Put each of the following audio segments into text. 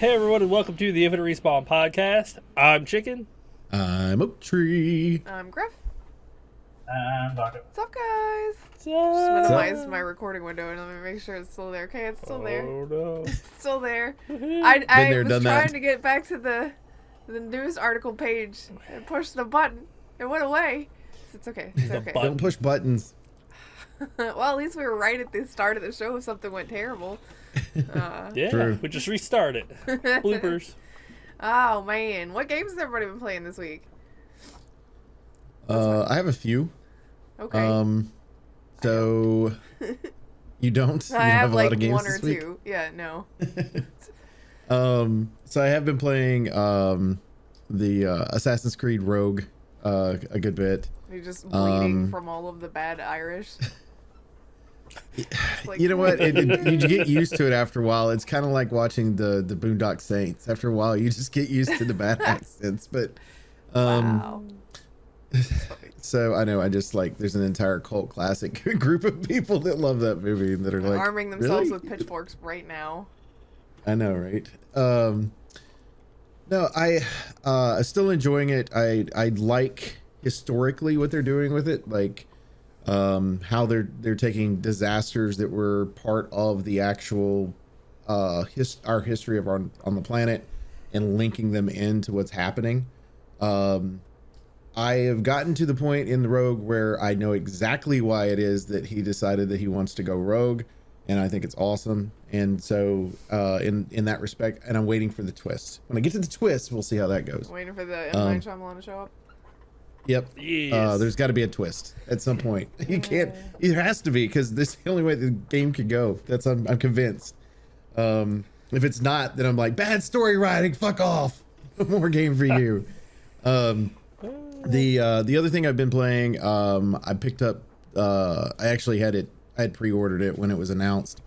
Hey everyone, and welcome to the Infinite Respawn podcast. I'm Chicken. I'm Oak Tree. I'm Grif. And Baka. What's up, guys? Just Just minimize my recording window and let me make sure it's still there. Okay, it's still there. Oh no. It's still there. Been I there, was done trying that. to get back to the news article page and push the button. It went away. It's okay. It's The okay. button. Don't push buttons. Well, at least we were right at the start of the show if something went terrible. Yeah, True. we just restarted. Bloopers. Oh, man. What games has everybody been playing this week? I have a few. Okay. So you don't? You I don't have a like lot of games one or this week? two. Yeah, no. So I have been playing the Assassin's Creed Rogue a good bit. You're just bleeding from all of the bad Irish. Like, You know what? You get used to it after a while. It's kind of like watching the Boondock Saints. After a while, you just get used to the bad accents. But wow. so I know I just like there's an entire cult classic group of people that love that movie and that are like Arming themselves really? with pitchforks right now. I know, right? No, I'm still enjoying it. I like historically what they're doing with it, like how they're taking disasters that were part of the actual our history of on the planet and linking them into what's happening. I have gotten to the point in the Rogue where I know exactly why it is that he decided that he wants to go rogue, and I think it's awesome. And so in that respect, and I'm waiting for the twist. When I get to the twist, we'll see how that goes. Waiting for the M. Night Shyamalan to show up. Yep. Yes. There's got to be a twist at some point. You can't. It has to be, because this is the only way the game could go. I'm convinced. If it's not, then I'm like, bad story writing. Fuck off. No more game for you. The other thing I've been playing, I picked up. I actually had pre-ordered it when it was announced.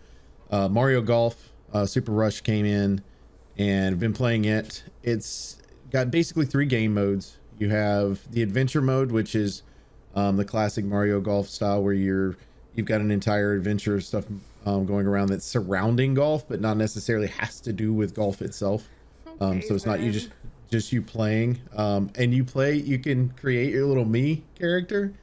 Mario Golf Super Rush came in, and I've been playing it. It's got basically 3 game modes. You have the adventure mode, which is the classic Mario Golf style, where you've got an entire adventure of stuff going around that's surrounding golf, but not necessarily has to do with golf itself. So it's not you just you playing. And you can create your little me character,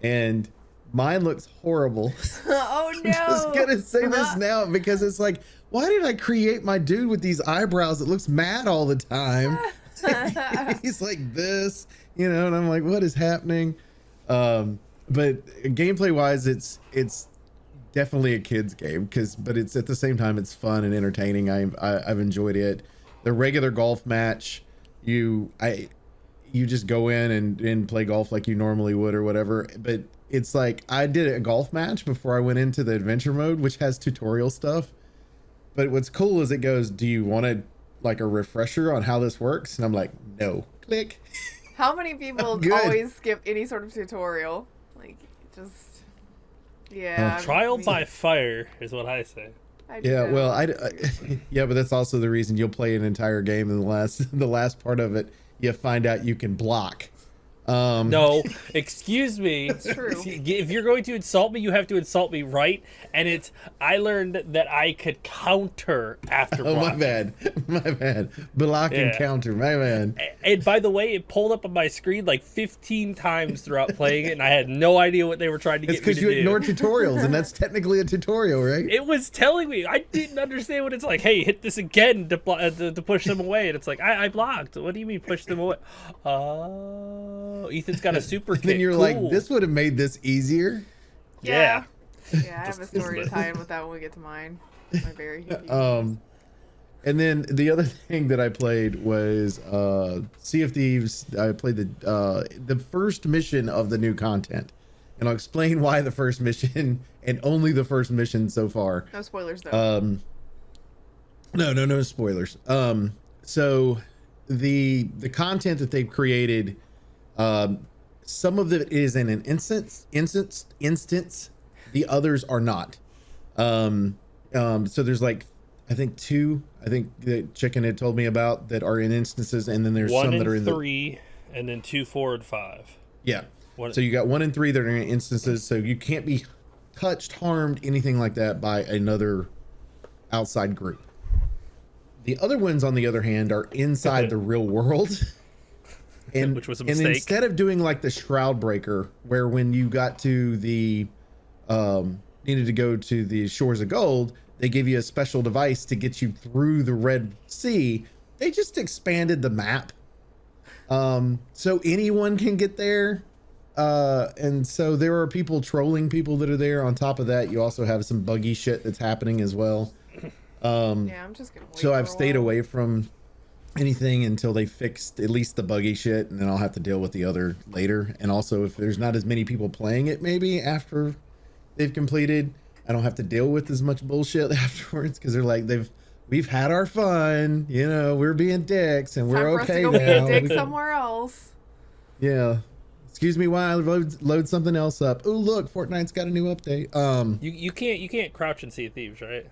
and mine looks horrible. Oh no! I'm just gonna say this now, because it's like, why did I create my dude with these eyebrows that looks mad all the time? He's like this, and I'm like, what is happening? But gameplay wise, it's definitely a kid's game, but it's at the same time it's fun and entertaining. I've enjoyed it. The regular golf match, you just go in and play golf like you normally would or whatever, but it's like I did a golf match before I went into the adventure mode, which has tutorial stuff. But what's cool is it goes, do you want to like a refresher on how this works? And I'm like, no. Click. How many people Good. always skip any sort of tutorial? Like, just yeah. Trial me- by fire is what I say. I do Yeah, know. well, yeah, but that's also the reason you'll play an entire game, and the last part of it, you find out you can block. No, excuse me. It's true. If you're going to insult me, you have to insult me right. And I learned that I could counter after Oh, blocking. my bad. Block and Yeah. counter, my man. And by the way, it pulled up on my screen like 15 times throughout playing it, and I had no idea what they were trying to It's get me because to you do. ignore tutorials, and that's technically a tutorial, right? It was telling me. I didn't understand what it's like. Hey, hit this again to push them away. And it's like, I blocked. What do you mean push them away? Oh, Ethan's got a super And kick. then you're Cool. like, this would have made this easier. Yeah. Yeah, I have a story to tie in with that when we get to mine. My very confused. And then the other thing that I played was Sea of Thieves. I played the first mission of the new content, and I'll explain why the first mission and only the first mission so far. No spoilers though. No spoilers. So the content that they've created, some of it is in an instance. The others are not. So there's like, I think 2. I think that Chicken had told me about that are in instances, and then there's 1 some that are and in 3, and then 2, 4, and 5. Yeah. One- So you got 1 and 3 that are in instances, so you can't be touched, harmed, anything like that by another outside group. The other ones, on the other hand, are inside the real world. And, Which was a and mistake. instead of doing like the Shroud Breaker, where when you got to the needed to go to the Shores of Gold, they gave you a special device to get you through the Red Sea. They just expanded the map, so anyone can get there. And so there are people trolling people that are there. On top of that, you also have some buggy shit that's happening as well. Yeah, I'm just gonna wait So for I've a stayed while. away from anything until they fixed at least the buggy shit, and then I'll have to deal with the other later. And also, if there's not as many people playing it, maybe after they've completed, I don't have to deal with as much bullshit afterwards, because they're like, we've had our fun, you know, we're being dicks and Time we're for us to okay go be a now. dick somewhere else. Yeah. Excuse me while I load something else up. Oh, look, Fortnite's got a new update. You can't crouch in Sea of Thieves, right?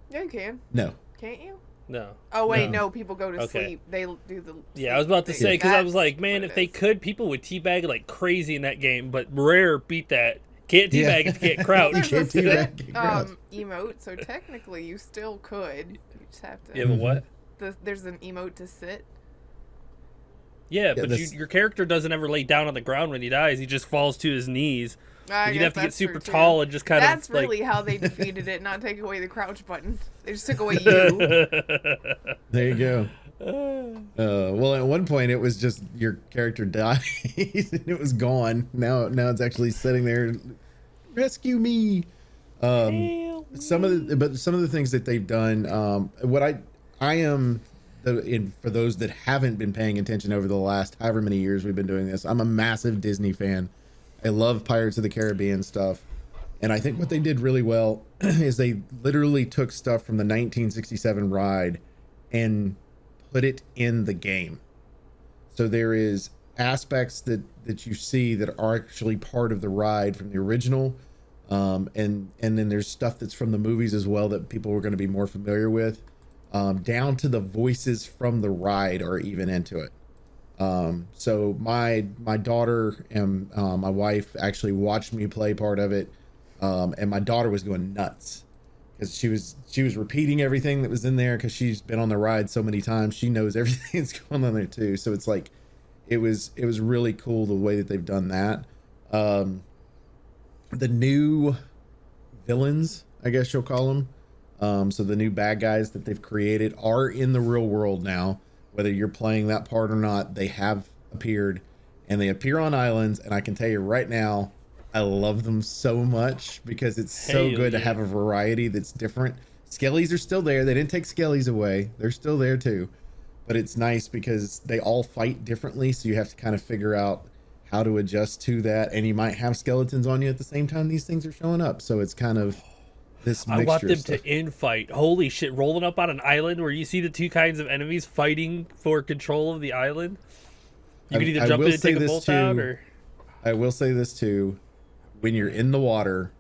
Yeah, you can. No. Can't you? No. Oh wait, No. no. People go to Okay. sleep. They do the. Yeah, I was about to thing. say, because I was That's like, man, what if it they is. could, people would teabag like crazy in that game, but Rare beat that. Can't teabag if you can't Well, crouch. there's a can't do sit that, get gross. emote, so technically you still could. You just have to. Yeah, but what? There's an emote to sit. Yeah, but this- your character doesn't ever lay down on the ground when he dies. He just falls to his knees. I You'd guess have to get that's super true, too. tall and just kind That's of like. really how they defeated it. Not take away the crouch button. They just took away you. There you go. Well, at one point it was just your character died and it was gone. Now it's actually sitting there. Rescue me. Some of the things that they've done. What I am. For those that haven't been paying attention over the last however many years we've been doing this, I'm a massive Disney fan. I love Pirates of the Caribbean stuff. And I think what they did really well is they literally took stuff from the 1967 ride and put it in the game. So there is aspects that you see that are actually part of the ride from the original. And then there's stuff that's from the movies as well that people are going to be more familiar with. Down to the voices from the ride are even into it. So my daughter and my wife actually watched me play part of it, and my daughter was going nuts because she was repeating everything that was in there because she's been on the ride so many times. She knows everything that's going on there too. So it's like it was really cool the way that they've done that. The new villains, I guess you'll call them. So the new bad guys that they've created are in the real world now. Whether you're playing that part or not, they have appeared, and they appear on islands. And I can tell you right now, I love them so much because it's so Hell good to yeah. have a variety that's different. Skellies are still there. They didn't take Skellies away. They're still there too. But it's nice because they all fight differently. So you have to kind of figure out how to adjust to that. And you might have skeletons on you at the same time these things are showing up. So it's kind of this mixture I want them of stuff. to infight. Holy shit, rolling up on an island where you see the two kinds of enemies fighting for control of the island. You can either I jump will in and say take a this bolt too. out, or I will say this too. When you're in the water,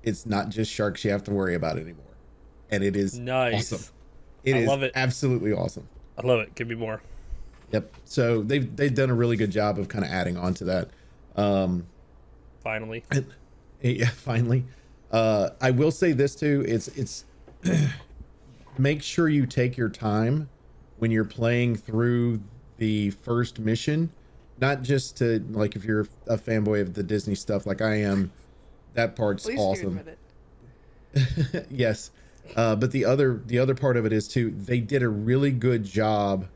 it's not just sharks you have to worry about anymore. And it is Nice. awesome. It I is love it. absolutely awesome. I love it. Give me more. Yep. So they've done a really good job of kind of adding on to that. Finally. Yeah, finally. I will say this too. It's make sure you take your time when you're playing through the first mission, not just to, like, if you're a fanboy of the Disney stuff like I am, that part's At least you awesome. admit it. Yes. But the other part of it is too, they did a really good job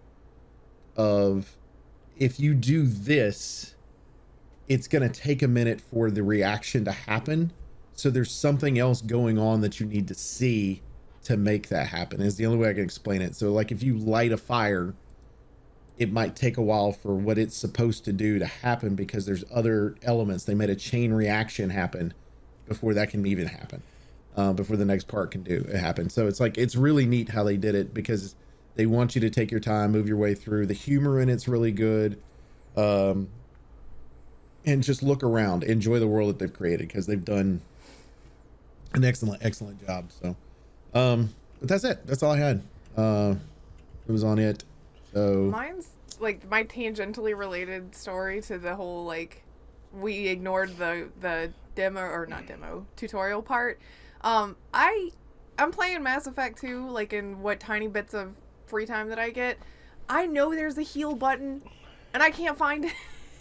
of, if you do this, it's going to take a minute for the reaction to happen. So there's something else going on that you need to see to make that happen, is the only way I can explain it. So like if you light a fire, it might take a while for what it's supposed to do to happen because there's other elements. They made a chain reaction happen before that can even happen, before the next part can happen. So it's like, it's really neat how they did it because they want you to take your time, move your way through. The humor in it's really good. And just look around, enjoy the world that they've created because they've done an excellent job. So, but that's it. That's all I had. It was on it. So Mine's like my tangentially related story to the whole, like, we ignored the demo, or not demo, tutorial part. I'm playing Mass Effect 2 like in what tiny bits of free time that I get, I know there's a heal button, and I can't find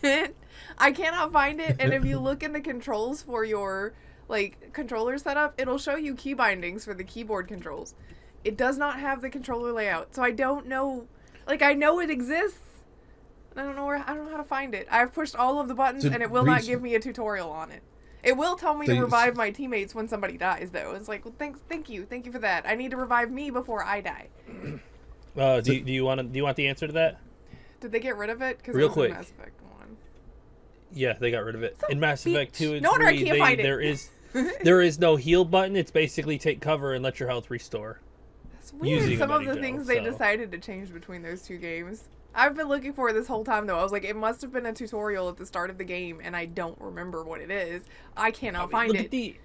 it. I cannot find it, and if you look in the controls for your, like, controller setup, it'll show you key bindings for the keyboard controls. It does not have the controller layout, so I don't know, like, I know it exists, and I don't know how to find it. I've pushed all of the buttons, and it will not give me a tutorial on it. It will tell me to revive my teammates when somebody dies, though. It's like, well, thank you for that. I need to revive me before I die. Do you want the answer to that? Did they get rid of it? Because Real it was quick. in Mass Effect 1. Yeah, they got rid of it. So In Mass Effect 2 and no wonder I 3, can't find it. there is no heal button. It's basically take cover and let your health restore. It's weird. Using Some a of the Betty things Jo, they so. decided to change between those two games. I've been looking for it this whole time, though. I was like, it must have been a tutorial at the start of the game, and I don't remember what it is. I cannot find look it.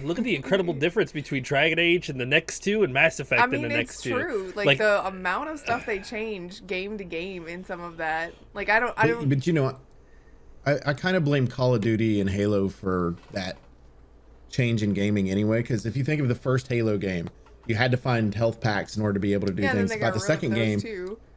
Look at the incredible difference between Dragon Age and the next two and Mass Effect I and mean, the next it's two. true. Like, the amount of stuff they change game to game in some of that. Like, I don't. But you know, I kind of blame Call of Duty and Halo for that change in gaming anyway. Because if you think of the first Halo game, you had to find health packs in order to be able to do things. By the second game,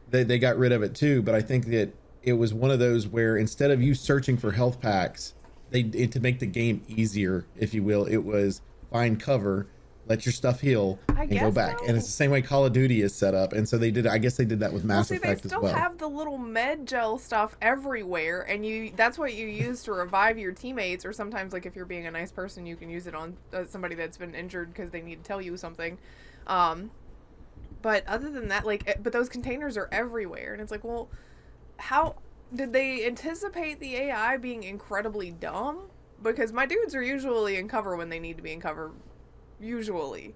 they got rid of it too. But I think that it was one of those where instead of you searching for health packs, to make the game easier, if you will, it was find cover, let your stuff heal, and go back. So. And it's the same way Call of Duty is set up. And so they did. I guess they did that with Mass Effect as well. They still have the little med gel stuff everywhere, and that's what you use to revive your teammates. Or sometimes, like, if you're being a nice person, you can use it on somebody that's been injured because they need to tell you something. But other than that, like, but those containers are everywhere, and it's like, well, how did they anticipate the AI being incredibly dumb? Because my dudes are usually in cover when they need to be in cover. Usually.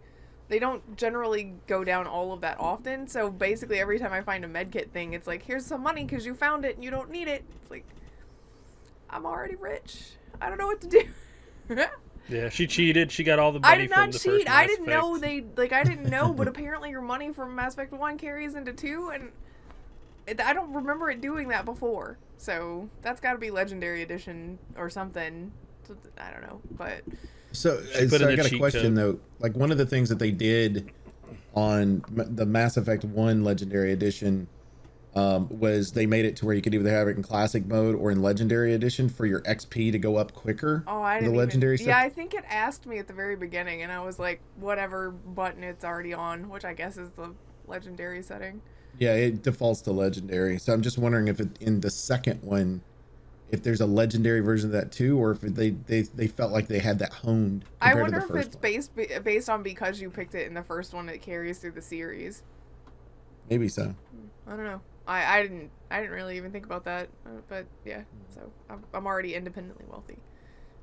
They don't generally go down all of that often, so basically every time I find a medkit thing, it's like, here's some money because you found it and you don't need it. It's like, I'm already rich. I don't know what to do. Yeah, she cheated. She got all the money I did not from the cheat. first Mass I didn't Effect. know I didn't know, but apparently your money from Mass Effect 1 carries into 2, and I don't remember it doing that before. So that's got to be Legendary Edition or something. I don't know, but... So I got a question, though. Like, one of the things that they did on the Mass Effect 1 Legendary Edition was they made it to where you could either have it in Classic mode or in Legendary Edition for your XP to go up quicker. Oh, I didn't the Legendary stuff. Yeah, I think it asked me at the very beginning, and I was like, whatever button it's already on, which I guess is the Legendary setting. Yeah, it defaults to Legendary. So I'm just wondering if in the second one, if there's a Legendary version of that too, or if they felt like they had that honed I compared wonder to the if first it's based on because you picked it in the first one, it carries through the series. Maybe so. I don't know. I didn't really even think about that, but yeah. So I'm already independently wealthy,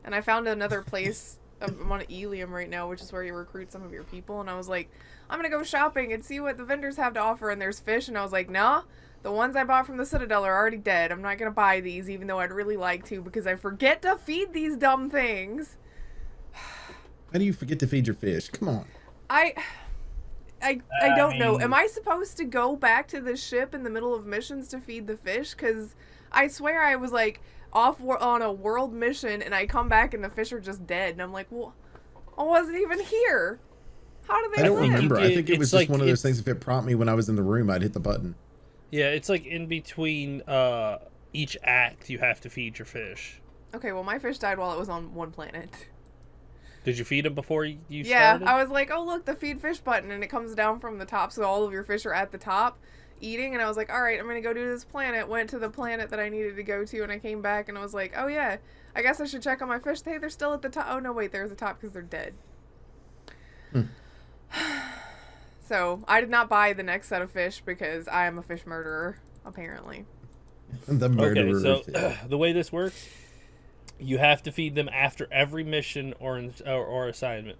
and I found another place. I'm on Elium right now, which is where you recruit some of your people, and I was like, I'm gonna go shopping and see what the vendors have to offer, and there's fish, and I was like, nah, the ones I bought from the Citadel are already dead. I'm not gonna buy these, even though I'd really like to, because I forget to feed these dumb things. How do you forget to feed your fish? Come on. I don't know. Am I supposed to go back to the ship in the middle of missions to feed the fish? Because I swear I was like off on a world mission and I come back and the fish are just dead. And I'm like, well, I wasn't even here. How do they I don't live? remember. I think it was just like, one of those things. If it prompted me when I was in the room, I'd hit the button. Yeah, it's like in between each act, you have to feed your fish. Okay, well, my fish died while it was on one planet. Did you feed them before you Yeah, started? I was like, oh, look, the feed fish button, and it comes down from the top, so all of your fish are at the top eating, and I was like, all right, I'm going to go do this planet. Went to the planet that I needed to go to, and I came back, and I was like, oh, yeah, I guess I should check on my fish. Hey, they're still at the top. Oh, no, wait, they're at the top because they're dead. So, I did not buy the next set of fish because I am a fish murderer, apparently. The murderer. Okay, so the way this works, you have to feed them after every mission or assignment.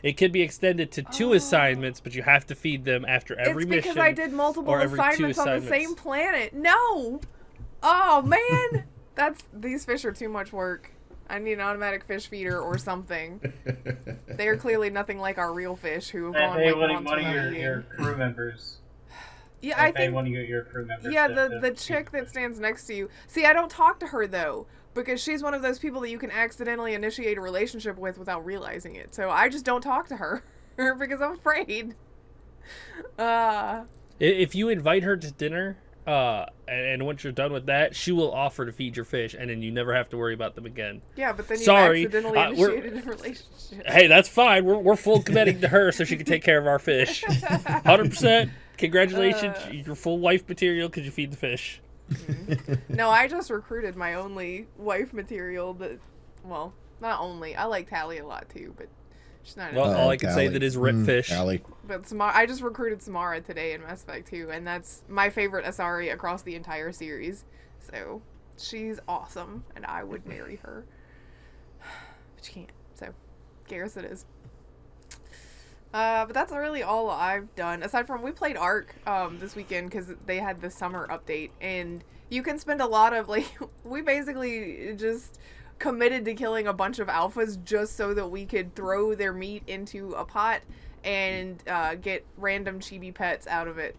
It can be extended to 2 assignments, but you have to feed them after every mission. It's because I did multiple or every 2 assignments on the same planet. No! Oh, man! These fish are too much work. I need an automatic fish feeder or something. They are clearly nothing like our real fish who have gone like one months of without your eating. crew members. Yeah, I think... one of your crew members. Yeah, the chick that stands next to you. See, I don't talk to her, though, because she's one of those people that you can accidentally initiate a relationship with without realizing it. So I just don't talk to her because I'm afraid. If you invite her to dinner, and once you're done with that, she will offer to feed your fish, and then you never have to worry about them again. Yeah, but then you Sorry, accidentally initiated a relationship. Hey, that's fine. We're full committing to her so she can take care of our fish. 100%. Congratulations, you're full wife material because you feed the fish. No, I just recruited my only wife material. That, well, not only. I like Tally a lot too, but she's not. Well, all I can say that is rip fish. Callie. But I just recruited Samara today in Mass Effect 2, and that's my favorite Asari across the entire series. So she's awesome, and I would marry her. But you can't. So, Garrus it is. But that's really all I've done. Aside from, we played Ark this weekend because they had the summer update, and you can spend a lot of, like, we basically just committed to killing a bunch of alphas just so that we could throw their meat into a pot and get random chibi pets out of it.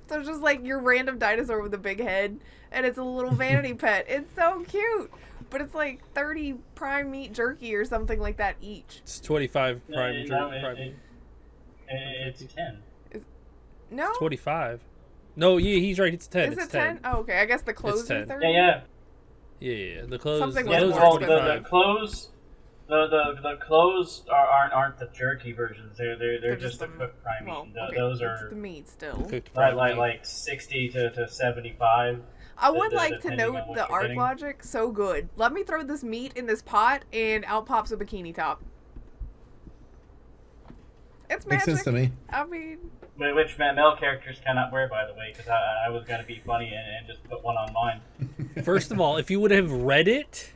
So it's just like your random dinosaur with a big head, and it's a little vanity pet. It's so cute. But it's like 30 prime meat jerky or something like that each. It's 25 prime. It's 10. No? It's 25. No, yeah, he's right. It's 10. Is it's it 10? Oh, okay. I guess the clothes are 10. 30? Yeah. Yeah. The clothes. Something the was clothes more are expensive. 25. The clothes aren't the jerky versions. They're just the cooked prime meat. Okay, Those it's are the meat still. Cooked prime meat. like 60 to 75. I would like to depending on note what the you're art getting. logic so good. Let me throw this meat in this pot, and out pops a bikini top. It's Makes magic. sense to me. I mean, Which male characters cannot wear, by the way, because I was going to be funny and just put one on mine. First of all, if you would have read it,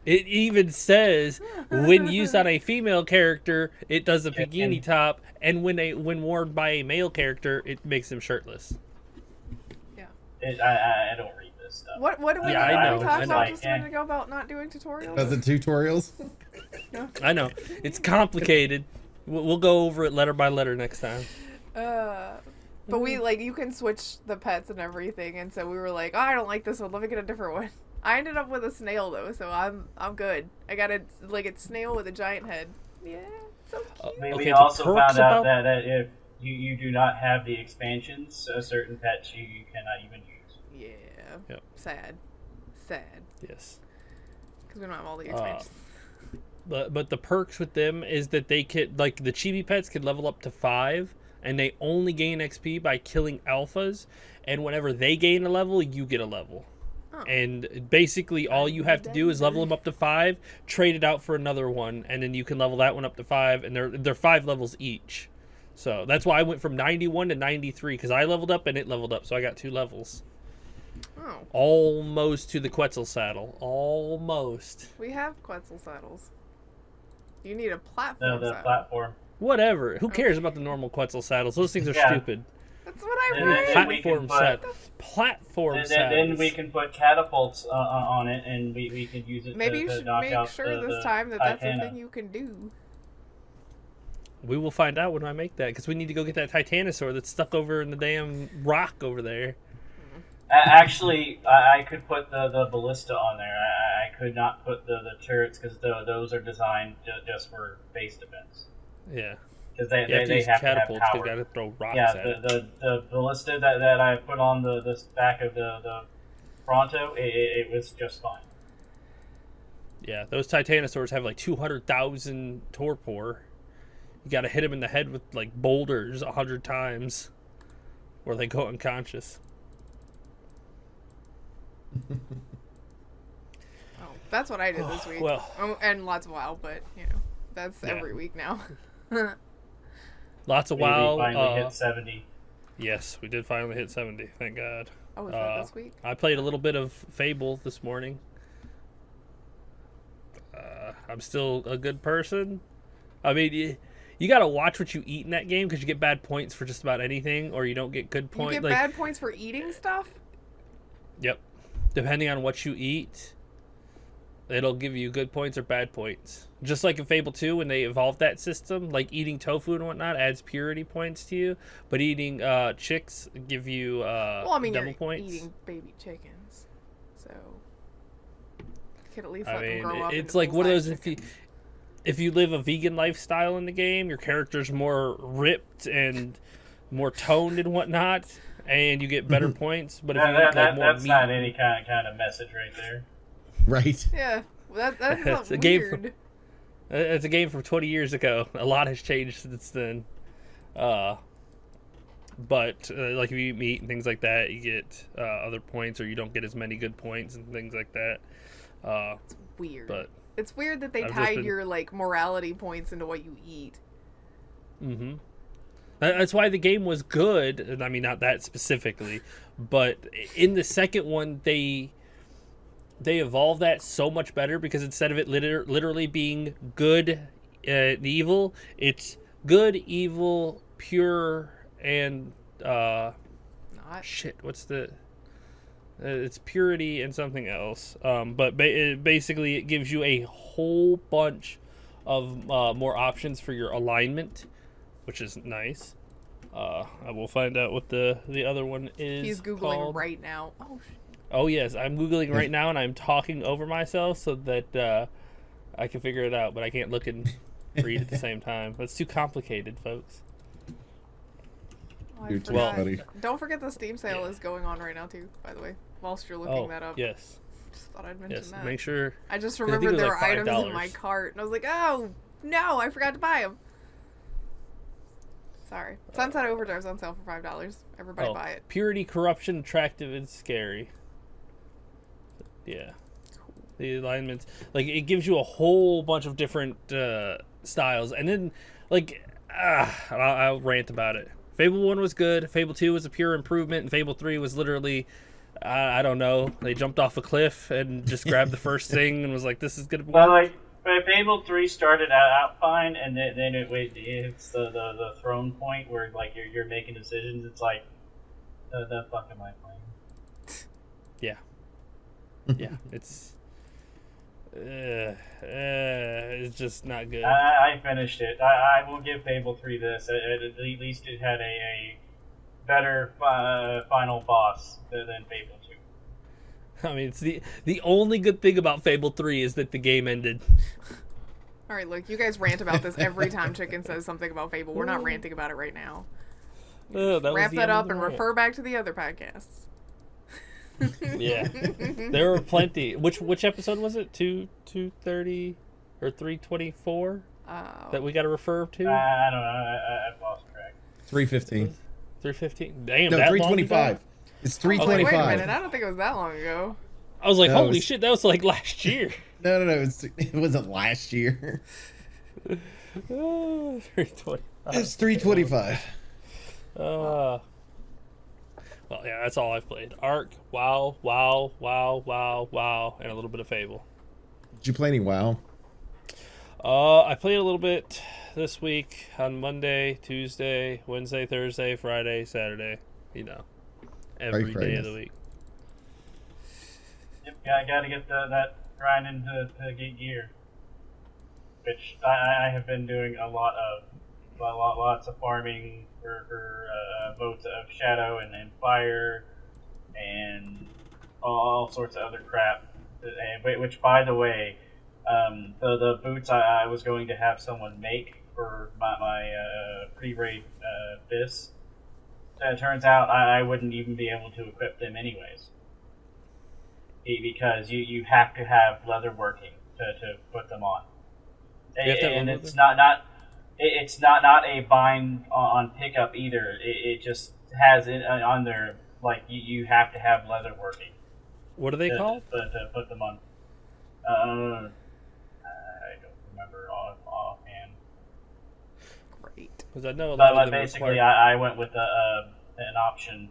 it even says when used on a female character, it does a bikini top, and when worn by a male character, it makes him shirtless. I don't read this stuff. what did we, Yeah, what I did know, we talk I know. about just a minute ago about not doing tutorials? The tutorials. I know it's complicated. We'll go over it letter by letter next time. But we, like, you can switch the pets and everything, and so we were like, oh, I don't like this one, let me get a different one. I ended up with a snail, though, so I'm good. I got a, like, a snail with a giant head. Yeah, so cute. We Okay, also the perks found out about- that if you do not have the expansions, certain pets you cannot even use. Yeah. Yep. Sad. Yes. Because we don't have all the expansions. But the perks with them is that they could, like, the chibi pets could level up to 5, and they only gain XP by killing alphas, and whenever they gain a level, you get a level. Oh. And basically all you have to do is level them up to 5, trade it out for another one, and then you can level that one up to 5, and they're 5 levels each. So that's why I went from 91 to 93, because I leveled up and it leveled up, so I got 2 levels. Oh. Almost to the Quetzal saddle. Almost. We have Quetzal saddles. You need a platform The saddle. platform. Whatever. Who cares about the normal Quetzal saddles? Those things are Yeah. stupid. That's what I And read. then we can Platform then saddles. we can put catapults on it, and we can use it Maybe to, you to should knock make out sure the this time that that's a Titana. thing you can do. We will find out when I make that, because we need to go get that Titanosaur that's stuck over in the damn rock over there. Actually, I could put the ballista on there. I could not put the turrets because those are designed just for base defense. Yeah. Because You have to they use have to have catapults, because power. you got to throw rocks Yeah, at it. the ballista that I put on the back of the Pronto, it was just fine. Yeah, those Titanosaurs have like 200,000 torpor. You got to hit them in the head with like boulders 100 times, or they go unconscious. Oh, that's what I did this week. Well. And lots of WoW, but you know, that's Yeah. every week now. Lots of We WoW. finally hit 70. Yes, we did finally hit 70. Thank God. Oh, was that this week? I played a little bit of Fable this morning. I'm still a good person. I mean, you got to watch what you eat in that game, because you get bad points for just about anything, or you don't get good You points. get bad points for eating stuff? Yep. Depending on what you eat, it'll give you good points or bad points. Just like in Fable 2, when they evolved that system, like eating tofu and whatnot adds purity points to you, but eating chicks give you Well, I mean, double you're points. eating baby chickens, so you could at least I let them mean, grow up. it's into like one of those, full-size if you live a vegan lifestyle in the game, your character's more ripped and more toned and whatnot, and you get better points. But if you That, eat like more that's meat, not any kind of message right there. Right. Yeah, well, that's It's a not game weird. it's a game from 20 years ago. A lot has changed since then. But like if you eat meat and things like that, you get other points, or you don't get as many good points and things like that. Weird. But It's weird that they I've just tied been- your like morality points into what you eat. mm-hmm. That's why the game was good. And I mean, not that specifically, but in the second one, they evolved that so much better, because instead of it literally being good and evil, it's good, evil, pure, and Not. shit. What's the? It's purity and something else. But basically, it gives you a whole bunch of more options for your alignment, which is nice. I will find out what the other one is. He's googling called. right now. Oh shit. Oh yes, I'm googling right now, and I'm talking over myself so that I can figure it out, but I can't look and read at the same time. That's too complicated, folks. Oh, I You're too forgot. funny. Don't forget the Steam sale is going on right now too. By the way, whilst you're looking that up. Yes, Just thought I'd mention yes. that. Make sure. I just I think it remembered was there like were items in $5. my cart, and I was like, oh no, I forgot to buy them. Sorry. Sunset Overdrive's on sale for $5. Everybody buy it. Purity, corruption, attractive, and scary. Yeah. The alignments, like, it gives you a whole bunch of different styles, and then like I'll rant about it. Fable 1 was good, Fable 2 was a pure improvement, and Fable 3 was literally I don't know, they jumped off a cliff and just grabbed the first thing and was like, this is gonna be Well, like Fable 3 started out fine, and then it hits the throne point where like you're making decisions. It's like the fuck am I playing? yeah it's just not good. I finished it. I will give Fable 3 this. At least it had a better final boss than Fable 2. I mean, it's the only good thing about Fable 3 is that the game ended. All right, look, you guys rant about this every time Chicken says something about Fable. We're not ranting about it right now. That was Wrap the that end of up the and rant. refer back to the other podcasts. Yeah, there were plenty. Which episode was it? 230 or 324 that we got to refer to? I don't know. I've lost track. 315. 315. Damn, No, that 325. Long It's Wait a 325. minute, I don't think it was that long ago. ago? I was like, No, holy it's- shit, that was like last year. No. It wasn't last year. 320. It's 325. Well, yeah, that's all I've played. Ark, WoW, and a little bit of Fable. Did you play any WoW? I played a little bit this week on Monday, Tuesday, Wednesday, Thursday, Friday, Saturday. You know, every day of the week. Yep, got to get that grinding to get gear, which I have been doing a lot of. Lots of farming for modes of shadow and fire and all sorts of other crap. Which, by the way, the boots I was going to have someone make for my pre-raid Biss. It turns out I wouldn't even be able to equip them anyways, because you have to have leather working to put them on, You have to have and leather? it's not. It's not a bind on pickup either. It just has it on there, like you have to have leather working. What are they called? To put them on. I don't remember offhand. Great. Because I know a lot of But them basically, require- I went with an option,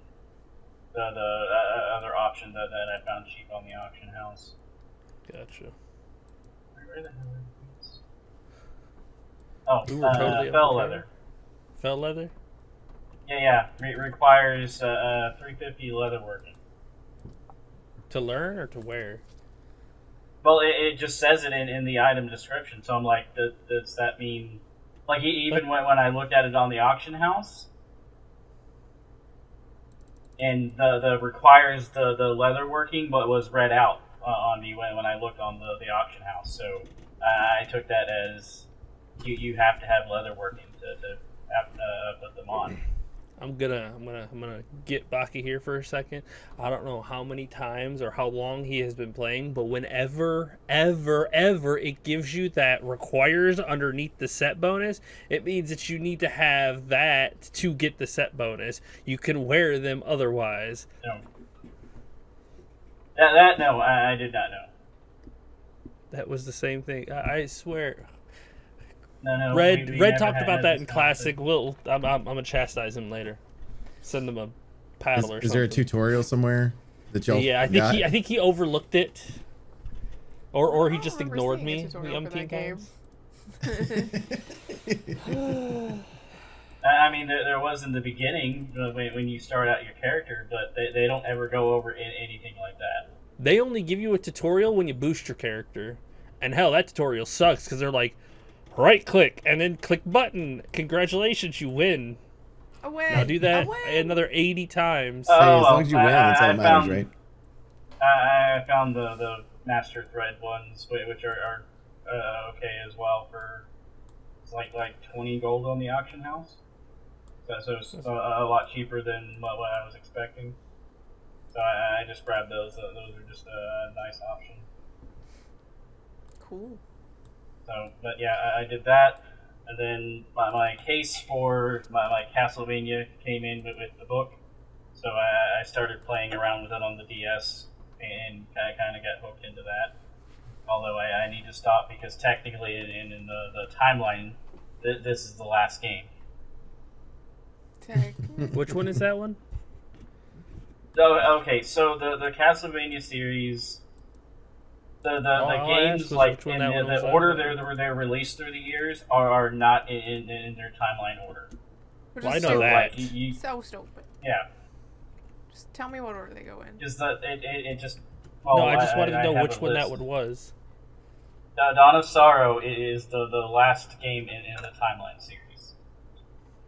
the other option that I found cheap on the auction house. Gotcha. Where the hell is this? Oh, We were totally fell unprepared. leather. Fell leather? Yeah. Requires 350 leather working. To learn or to wear? Well, it just says it in the item description, so I'm like, does that mean... Like, even when I looked at it on the auction house, and the requires the leather working, but was read out on me when I looked on the auction house, so I took that as you have to have leather working to have, put them on. I'm gonna get Baka here for a second. I don't know how many times or how long he has been playing, but whenever, ever it gives you that requires underneath the set bonus, it means that you need to have that to get the set bonus. You can wear them otherwise. No. No, I did not know. That was the same thing. I swear. No, Red we never talked had about that in this Classic. conversation. I'm gonna chastise him later. Send him a paddle or Is something. there a tutorial somewhere that y'all Yeah, I think he overlooked it, or he I just don't remember ignored seeing a me tutorial for that game. times. I mean, there was in the beginning when you start out your character, but they don't ever go over anything like that. They only give you a tutorial when you boost your character, and hell, that tutorial sucks because they're like, right click and then click button. Congratulations, you win. A win. Now do that A win. another 80 times. Hey, as well, long as you win, that's all that matters, found, right? I found the Master Thread ones, which are okay as well for it's like 20 gold on the auction house. So it's a lot cheaper than what I was expecting. So I just grabbed those. Those are just a nice option. Cool. So, but yeah, I did that, and then my case for my Castlevania came in with the book. So I started playing around with it on the DS, and kind of got hooked into that. Although I need to stop because technically in the timeline, this is the last game. Which one is that one? Okay, so the Castlevania series, the games like in the order they're released through the years are not in their timeline order. Which Well, is I know stupid. that. So stupid. Yeah, Just tell me what order they go in. just that it just. Well, No, I just wanted to know have which a one that list. one was. Dawn of Sorrow is the last game in the timeline series.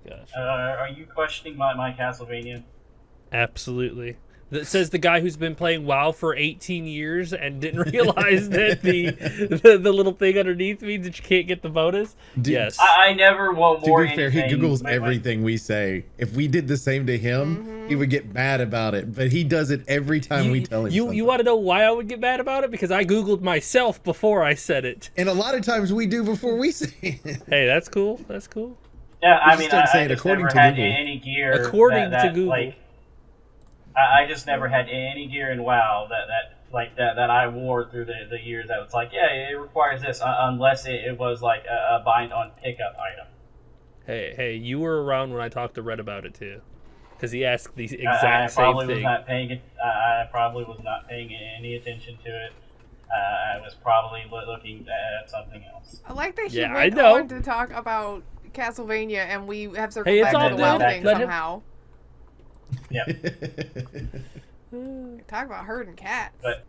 Gosh. Are you questioning my Castlevania? Absolutely. That says the guy who's been playing WoW for 18 years and didn't realize that the little thing underneath means that you can't get the bonus. Dude, Yes. I never want To more. be fair, he anything Googles when- everything we say. If we did the same to him, he would get mad about it. But he does it every time we tell him something. You want to know why I would get mad about it? Because I Googled myself before I said it. And a lot of times we do before we say it. Hey, that's cool. That's cool. Yeah, I just mean, don't say I it just according never to had Google. any gear. According that, to Google. like, I just never had any gear in WoW that I wore through the years. That was like, yeah, it requires this, unless it was like a bind on pickup item. Hey, you were around when I talked to Red about it too, because he asked the I exact probably same was thing. not paying it. I probably was not paying any attention to it. I was probably looking at something else. I like that he Yeah, I went know. on to talk about Castlevania, and we have circled Hey, it's back all to the WoW good. thing Let him- somehow. Yeah, Talk about herding cats. but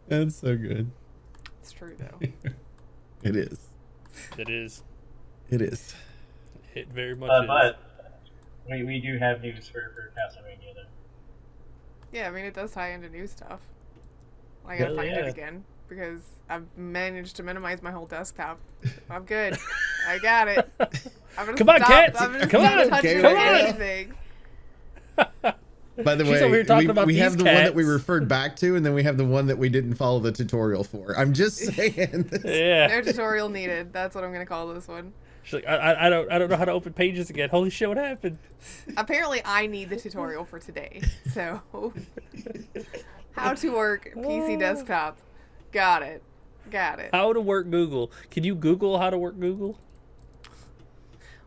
That's so good. It's true though. It is. It is. It is. It very much is. but we do have news for Castlevania though. Yeah, I mean it does tie into new stuff. I gotta Hell find yeah. it again because I've managed to minimize my whole desktop. I'm good. I got it. I'm gonna Come on, stop. cats! I'm gonna Come stop on! touching Come on! anything. By the She's over here way, talking about we have these the one that we cats. referred back to, and then we have the one that we didn't follow the tutorial for. I'm just saying. Yeah. No tutorial needed. That's what I'm gonna call this one. She's like, I don't know how to open pages again. Holy shit, what happened? Apparently, I need the tutorial for today. So, how to work PC desktop. Got it. Got it. How to work Google. Can you Google how to work Google?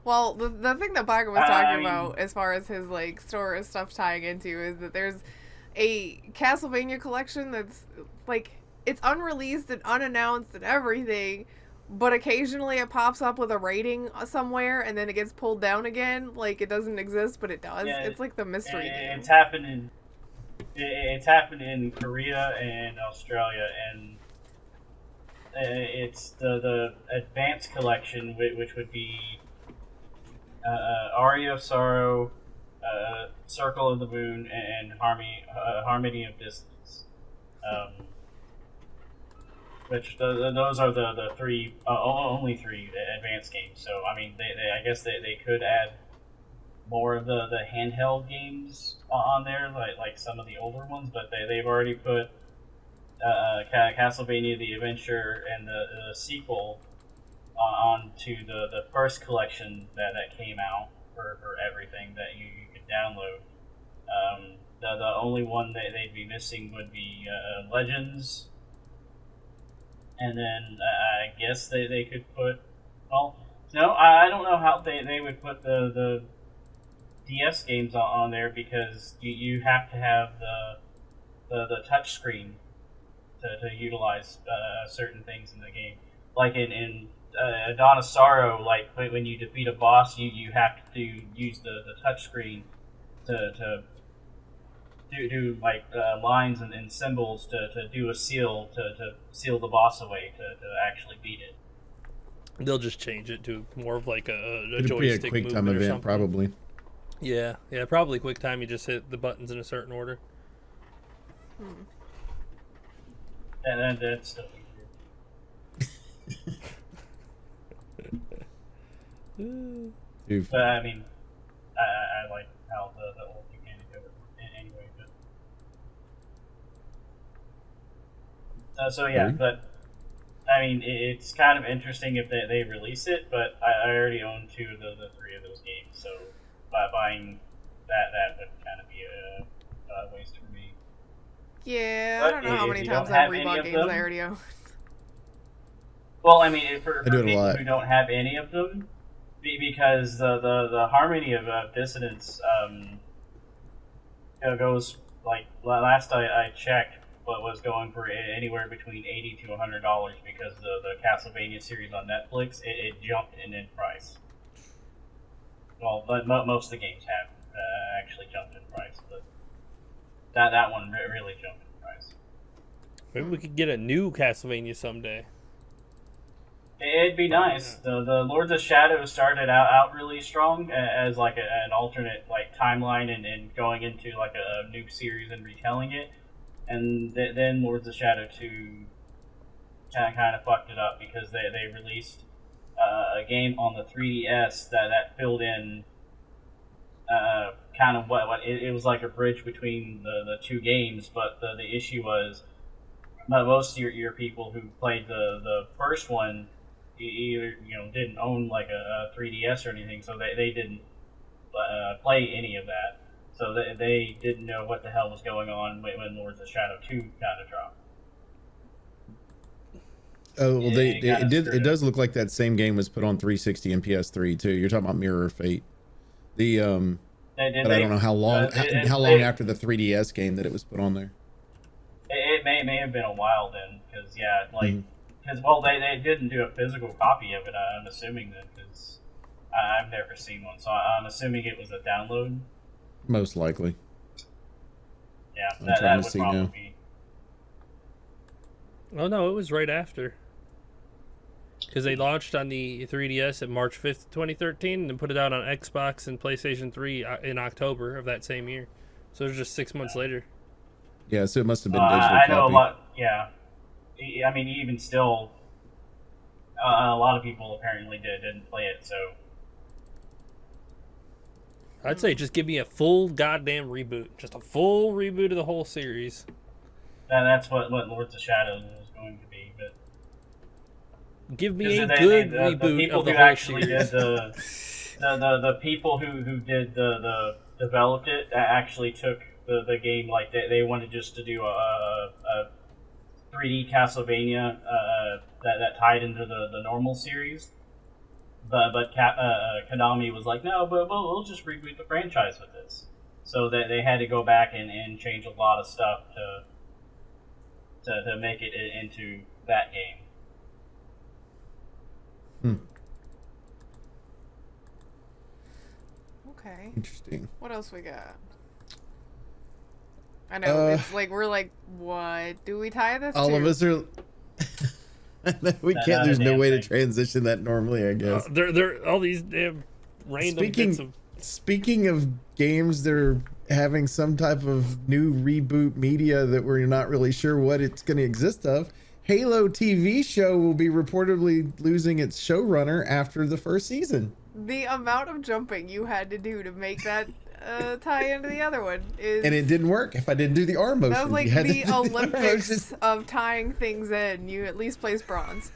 Well, the thing that Baka was I talking mean- about as far as his like store stuff tying into is that there's a Castlevania collection that's like it's unreleased and unannounced and everything, but occasionally it pops up with a rating somewhere and then it gets pulled down again, like it doesn't exist but it does. Yeah, It's like the mystery game. It's happened in Korea and Australia, and it's the advanced collection, which would be Aria of Sorrow, Circle of the Moon, and Harmony of Distance. those are the three only three advanced games. So I mean, I guess they could add more of the handheld games on there, like some of the older ones, but they've already put Castlevania: The Adventure and the sequel onto the first collection that came out for everything that you could download. The only one that they'd be missing would be Legends, and then I guess they could put, well, no, I don't know how they would put the DS games on there, because you have to have the touch screen to utilize certain things in the game. Like in Dawn of Sorrow, like when you defeat a boss, you have to use the touch screen to do like lines and symbols to do a seal to seal the boss away to actually beat it. They'll just change it to more of like a It'll be a joystick quick time movement or event, something. probably. Yeah, probably quick time. You just hit the buttons in a certain order. And that's still Dude, But I mean, I like how the old mechanic of it anyway. But so yeah, but I mean, it's kind of interesting if they release it. But I already own 2 of the 3 of those games, so by buying that would kind of be a waste for me. Yeah, But I don't know how if many you times don't I've have any rebought of games them- I already own. Well, I mean, for I do it a people lot. who don't have any of them, because the harmony of Dissonance goes, like, last I checked, what was going for anywhere between $80 to $100, because the Castlevania series on Netflix, it jumped in price. Well, but most of the games have actually jumped in price, but that one really jumped in price. Maybe we could get a new Castlevania someday. It'd be nice. The Lords of Shadow started out really strong as like an alternate like timeline and going into like a new series and retelling it, and then Lords of Shadow 2 kind of fucked it up, because they released a game on the 3DS that filled in kind of what it was like a bridge between the 2 games, but the issue was most of your people who played the first one either didn't own like a 3DS or anything, so they didn't play any of that, so they didn't know what the hell was going on when Lords of Shadow 2 kind of dropped. oh, well, It it does look like that same game was put on 360 and PS3 too. You're talking about Mirror of Fate. But I don't know how long after the 3DS game that it was put on there. It may have been a while then, because because they didn't do a physical copy of it. I'm assuming that, because I've never seen one, so I'm assuming it was a download. Most likely. Yeah, I'm that trying to would see probably now. be. Oh no, it was right after. Because they launched on the 3DS at March 5th, 2013, and then put it out on Xbox and PlayStation 3 in October of that same year. So it was just 6 months later. Yeah, so it must have been digital I know copy. a lot. Yeah, I mean, even still, a lot of people apparently didn't play it. So I'd say just give me a full goddamn reboot. Just a full reboot of the whole series. that's what Lords of Shadows is going to be. But Give me a Because good the reboot people of the who whole actually series. did the people who did the developed it actually took the game, like they wanted just to do a 3D Castlevania that tied into the normal series, but Konami was like, no, but we'll just reboot the franchise with this. So they had to go back and change a lot of stuff to make it into that game. Okay. Interesting. What else we got? I know it's like we're like, what do we tie this All to? of us are. We Not can't. a There's no damn way to thing. transition that normally, I guess. They're all these damn random bits of. Speaking of games that are having some type of new reboot media that we're not really sure what it's going to exist of, Halo TV show will be reportedly losing its showrunner after the first season. The amount of jumping you had to do to make that tie into the other one is... And it didn't work if I didn't do the arm motion. That was like You had to the do the arm Olympics motion. of tying things in. You at least placed bronze.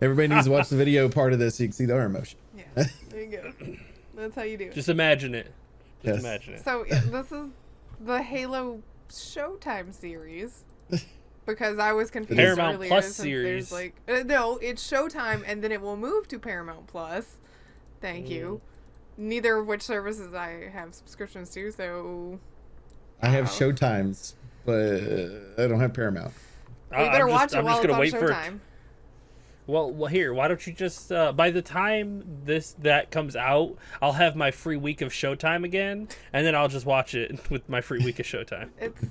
Everybody needs to watch the video part of this so you can see the arm motion. Yeah, there you go. That's how you do it. Just imagine it. Just Yes. imagine it. So yeah, this is the Halo Showtime series. Because I was confused Paramount earlier. Plus since series. There's like no, it's Showtime, and then it will move to Paramount Plus. Thank you. Neither of which services I have subscriptions to, so I have Wow. Showtimes, but I don't have Paramount. we better watch it I'm while just it's gonna on wait for it. Showtime. Well, here. Why don't you just? By the time that comes out, I'll have my free week of Showtime again, and then I'll just watch it with my free week of Showtime. It's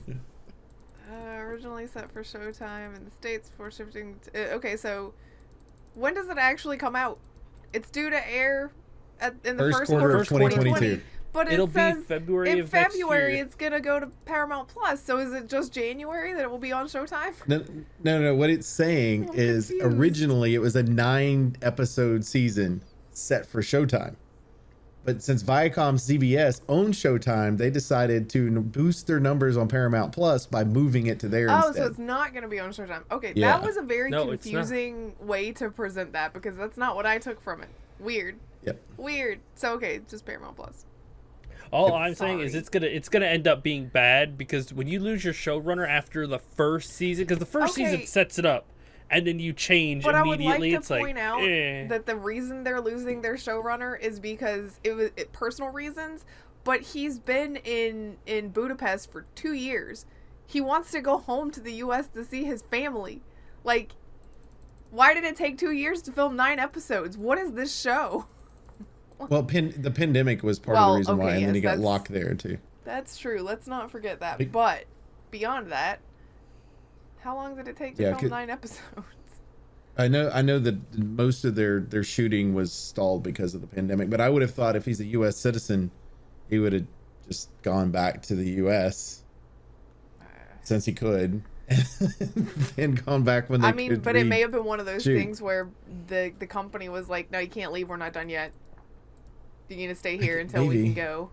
originally set for Showtime in the States before shifting. Okay, so when does it actually come out? It's due to air in the first quarter of 2022. But It'll it be says February in of next February year. it's gonna go to Paramount Plus. So is it just January that it will be on Showtime? No. What it's saying I'm is confused. originally it was a 9-episode season set for Showtime. But since Viacom CBS owned Showtime, they decided to boost their numbers on Paramount Plus by moving it to there Oh, instead. so it's not going to be on Showtime. Okay, Yeah. that was a very No, it's not. confusing way to present that because that's not what I took from it. Weird. Yep. Weird. So okay, just Paramount Plus. All I'm saying is Sorry. it's gonna end up being bad because when you lose your showrunner after the first season, because the first Okay. season sets it up, and then you change But I would like immediately. to It's point like out eh. that the reason they're losing their showrunner is because personal reasons. But he's been in Budapest for 2 years. He wants to go home to the U.S. to see his family. Like, why did it take 2 years to film 9 episodes? What is this show? Well, the pandemic was part of Well, the reason why, okay, and then he yes, got that's- locked there too. That's true. Let's not forget that. Big- But beyond that, how long did it take to Yeah, film 'cause- 9 episodes? I know that most of their shooting was stalled because of the pandemic, but I would have thought if he's a U.S. citizen, he would have just gone back to the U.S. since he could, and gone back when they I mean, could but it may have been one of those shoot. things where the company was like, "No, you can't leave. We're not done yet. You're gonna stay here until we Maybe. can go."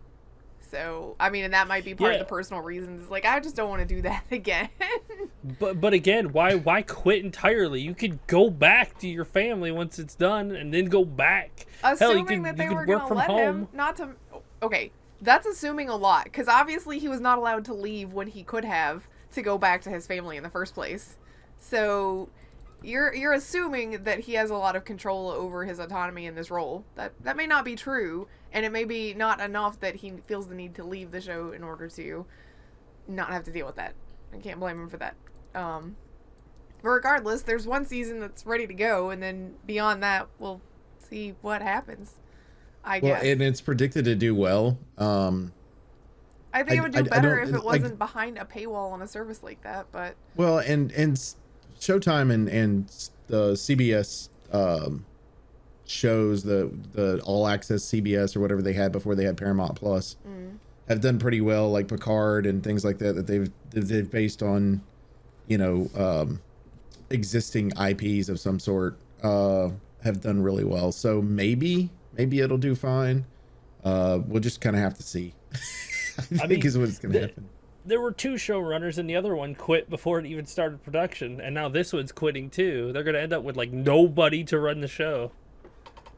So, I mean, and that might be part of Yeah. the personal reasons. It's like, I just don't want to do that again. But again, why quit entirely? You could go back to your family once it's done, and then go back. Assuming Hell, you that could, they you were could work gonna from let home. him not to. Okay, that's assuming a lot because obviously he was not allowed to leave when he could have to go back to his family in the first place. So you're assuming that he has a lot of control over his autonomy in this role. That may not be true, and it may be not enough that he feels the need to leave the show in order to not have to deal with that. I can't blame him for that. But regardless, there's one season that's ready to go, and then beyond that, we'll see what happens. I Well, guess. and it's predicted to do well. I think it would do I better don't- if it like- wasn't behind a paywall on a service like that, but Well, and Showtime and the CBS shows, the All Access CBS or whatever they had before they had Paramount Plus, have done pretty well, like Picard and things like that they've based on, existing IPs of some sort, have done really well. So maybe it'll do fine. We'll just kind of have to see. I think is what it's going to happen. There were 2 showrunners, and the other one quit before it even started production, and now this one's quitting too. They're gonna end up with like nobody to run the show.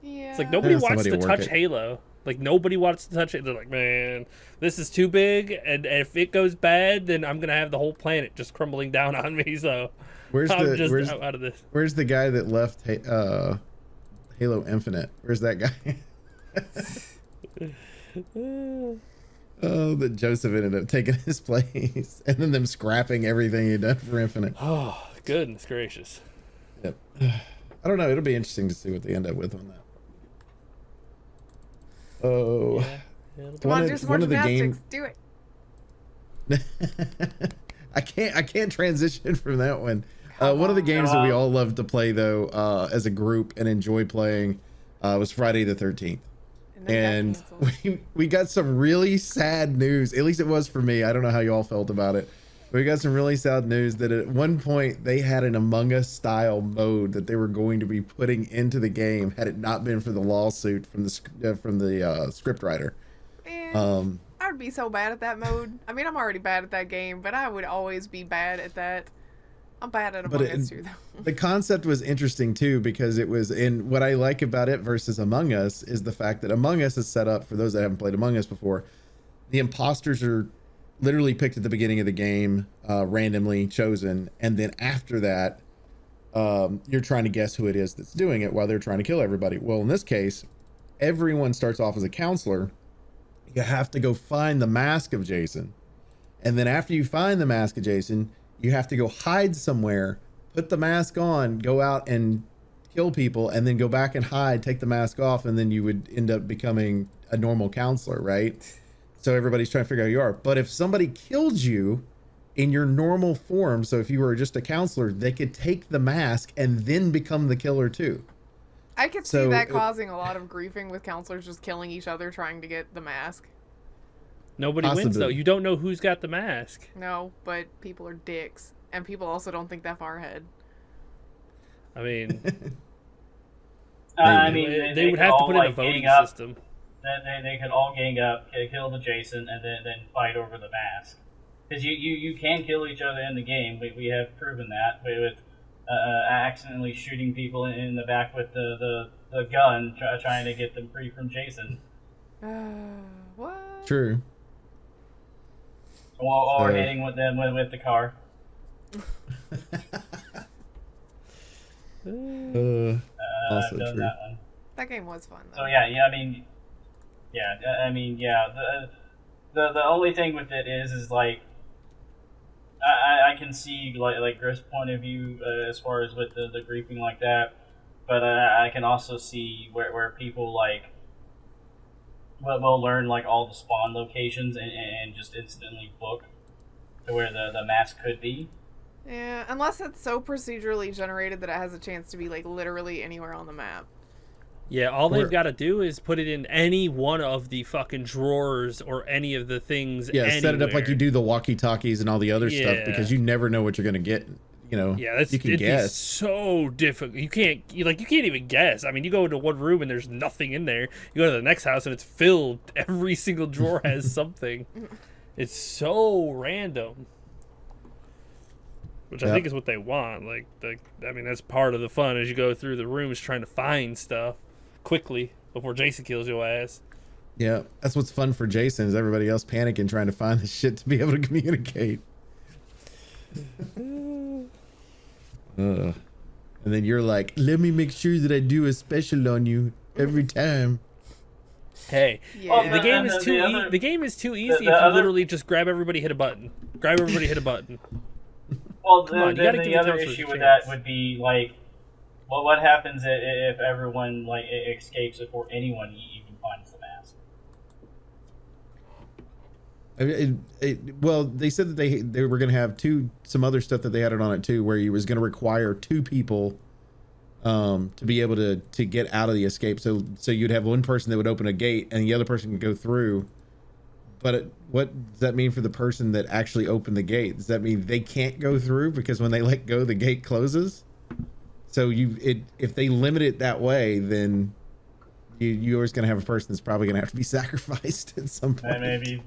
yeah. It's like nobody Yeah, wants somebody to will work touch it. Halo. Like nobody wants to touch it. They're like, man, this is too big, and if it goes bad, then I'm gonna have the whole planet just crumbling down on me. So Where's I'm the just where's, out of this. where's the guy that left Halo Infinite? Where's that guy? Oh, that Joseph ended up taking his place, and then them scrapping everything he'd done for Infinite. Oh, goodness gracious. Yep. I don't know. It'll be interesting to see what they end up with on that. Oh, Yeah, it'll be- Come on, do some more one of the gymnastics. game- Do it. I can't transition from that one. One of the games that we all love to play though, as a group and enjoy playing, was Friday the 13th. then got And canceled. we got some really sad news. At least it was for me. I don't know how you all felt about it. We got some really sad news that at one point they had an Among Us style mode that they were going to be putting into the game had it not been for the lawsuit from the script writer. Man, I would be so bad at that mode. I mean, I'm already bad at that game, but I would always be bad at that. I'm bad at Among Us too, though. The concept was interesting too because it was in what I like about it versus Among Us is the fact that Among Us is set up for those that haven't played Among Us before. The imposters are literally picked at the beginning of the game, randomly chosen, and then after that, you're trying to guess who it is that's doing it while they're trying to kill everybody. Well, in this case, everyone starts off as a counselor. You have to go find the mask of Jason, and then after you find the mask of Jason, you have to go hide somewhere, put the mask on, go out and kill people, and then go back and hide, take the mask off, and then you would end up becoming a normal counselor, right? So everybody's trying to figure out who you are. But if somebody killed you in your normal form, so if you were just a counselor, they could take the mask and then become the killer too. I could see that causing a lot of griefing with counselors just killing each other trying to get the mask. Nobody wins, though. You don't know who's got the mask. No, but people are dicks. And people also don't think that far ahead. I mean... they would have to put in a voting system. They could all gang up, kill the Jason, and then fight over the mask. Because you can kill each other in the game. We have proven that with accidentally shooting people in the back with the gun, trying to get them free from Jason. What? True. Or hitting with them with the car. Also I've done true. that one. That game was fun, though. So the only thing with it is like I can see like Grif's point of view as far as with the griefing like that, but I can also see where people like will learn like all the spawn locations and just instantly book to where the mask could be. Yeah, unless it's so procedurally generated that it has a chance to be like literally anywhere on the map. Yeah, all they've got to do is put it in any one of the fucking drawers or any of the things. Yeah, anywhere. set it up like you do the walkie-talkies and all the other stuff because you never know what you're gonna get. You know, it'd you can guess. Be so difficult. You can't even guess. I mean, you go into one room and there's nothing in there. You go to the next house and it's filled. Every single drawer has something. It's so random. Which I think is what they want. I mean, that's part of the fun as you go through the rooms trying to find stuff quickly before Jason kills your ass. Yeah, that's what's fun for Jason is everybody else panicking trying to find the shit to be able to communicate. And then you're like, let me make sure that I do a special on you every time. Hey, Yeah. the game is too the game is too easy if you literally just grab everybody, hit a button. Grab everybody, hit a button. Well, Come on, you gotta give the the other counselors issue a with chance. that would be like, well, what happens if everyone like escapes before anyone even finds the mask? Well, they said that they were going to have some other stuff that they added on it too, where you was going to require 2 people to be able to get out of the escape. So you'd have one person that would open a gate and the other person could go through. But what does that mean for the person that actually opened the gate? Does that mean they can't go through because when they let go, the gate closes? So if they limit it that way, then you're always going to have a person that's probably going to have to be sacrificed at some point. And maybe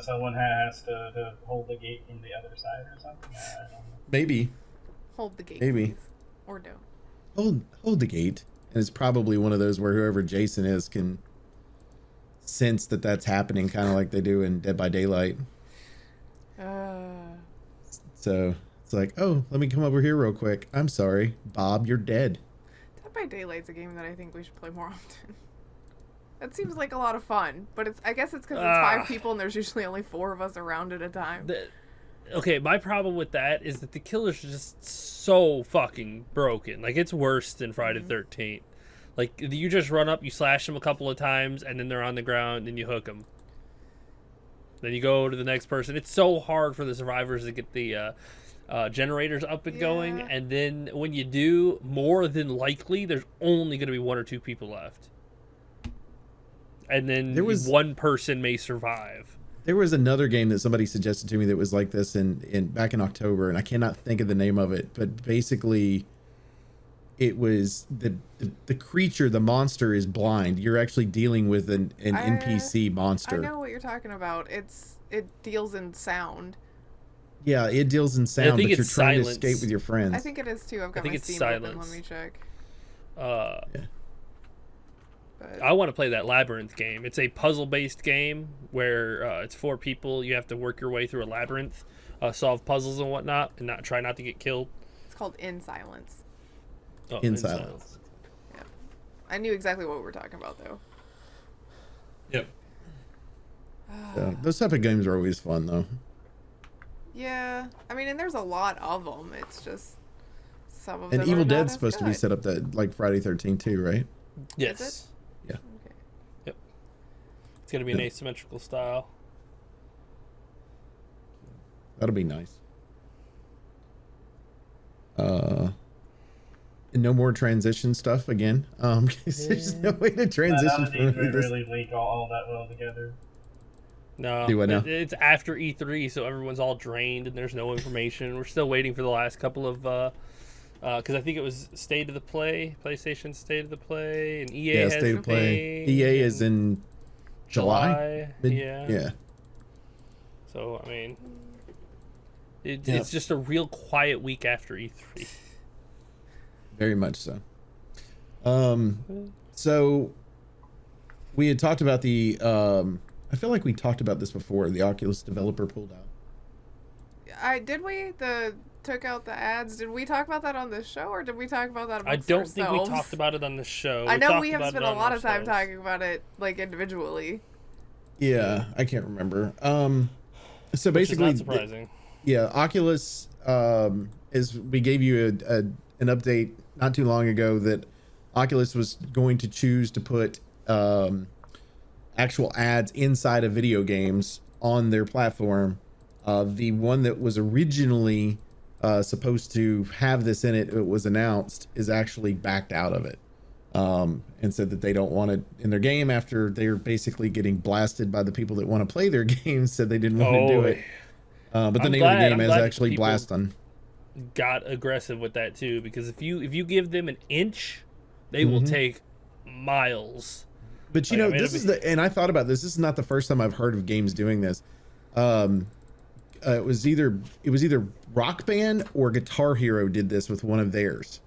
someone has to hold the gate from the other side or something. I don't know. Maybe. Hold the gate, Maybe. please. Or don't. Hold the gate. And it's probably one of those where whoever Jason is can sense that that's happening, kind of like they do in Dead by Daylight. So it's like, oh, let me come over here real quick. I'm sorry, Bob, you're dead. Dead by Daylight's a game that I think we should play more often. That seems like a lot of fun, but I guess it's because it's 5 people and there's usually only 4 of us around at a time. Okay, my problem with that is that the killer's just so fucking broken. Like, it's worse than Friday the 13th. Like, you just run up, you slash them a couple of times, and then they're on the ground, and you hook them. Then you go to the next person. It's so hard for the survivors to get the generators up and going, and then when you do, more than likely, there's only going to be 1 or 2 people left. And then one person may survive. There was another game that somebody suggested to me that was like this in back in October, and I cannot think of the name of it, but basically it was the creature, the monster is blind. You're actually dealing with an NPC monster. I know what you're talking about. It deals in sound. Yeah, it deals in sound, but you're trying silence. to escape with your friends. I think it is too. I've got my Steam open. Let me check. Yeah. But I want to play that Labyrinth game. It's a puzzle-based game where it's 4 people. You have to work your way through a labyrinth, solve puzzles and whatnot, and try not to get killed. it's called In Silence. Oh, In Silence. Yeah. I knew exactly what we were talking about though. Yep. So, those type of games are always fun, though. Yeah. I mean, and there's a lot of them. It's just some of And them Evil are not Dead's as supposed to be good. set up that like Friday 13 too, right? Yes. Yeah. Okay. Yep. It's gonna be an Yeah. asymmetrical style. That'll be nice. And no more transition stuff again. 'Cause there's no way to transition None of these from this. really link all that well together. No, Do what now? it's after E3, so everyone's all drained and there's no information. We're still waiting for the last couple of, because I think it was State of the Play, PlayStation State of the Play, and EA has State the of Play. thing, EA is and in July. yeah. Yeah. So I mean, Yeah. it's just a real quiet week after E3. Very much so. So we had talked about the I feel like we talked about this before. The Oculus developer pulled out. Did we took out the ads? Did we talk about that on this show, or did we talk about that I amongst don't think we ourselves? talked about it on the show. I know talked we have about spent it a on lot of time ourselves. talking about it, like individually. Yeah, I can't remember. So Which is basically, not surprising. yeah, Oculus is we gave you an update not too long ago that Oculus was going to choose to put actual ads inside of video games on their platform. The one that was originally supposed to have this in it, it was announced, is actually backed out of it, and said that they don't want it in their game after they're basically getting blasted by the people that want to play their games. Said they didn't want to do it. But the I'm name glad- of the game I'm is glad actually people- Blast on. Got aggressive with that too, because if you give them an inch, they will take miles. But you Like, I know, mean, this it'd is the, and I thought about this. This is not the first time I've heard of games doing this. It was either Rock Band or Guitar Hero did this with one of theirs.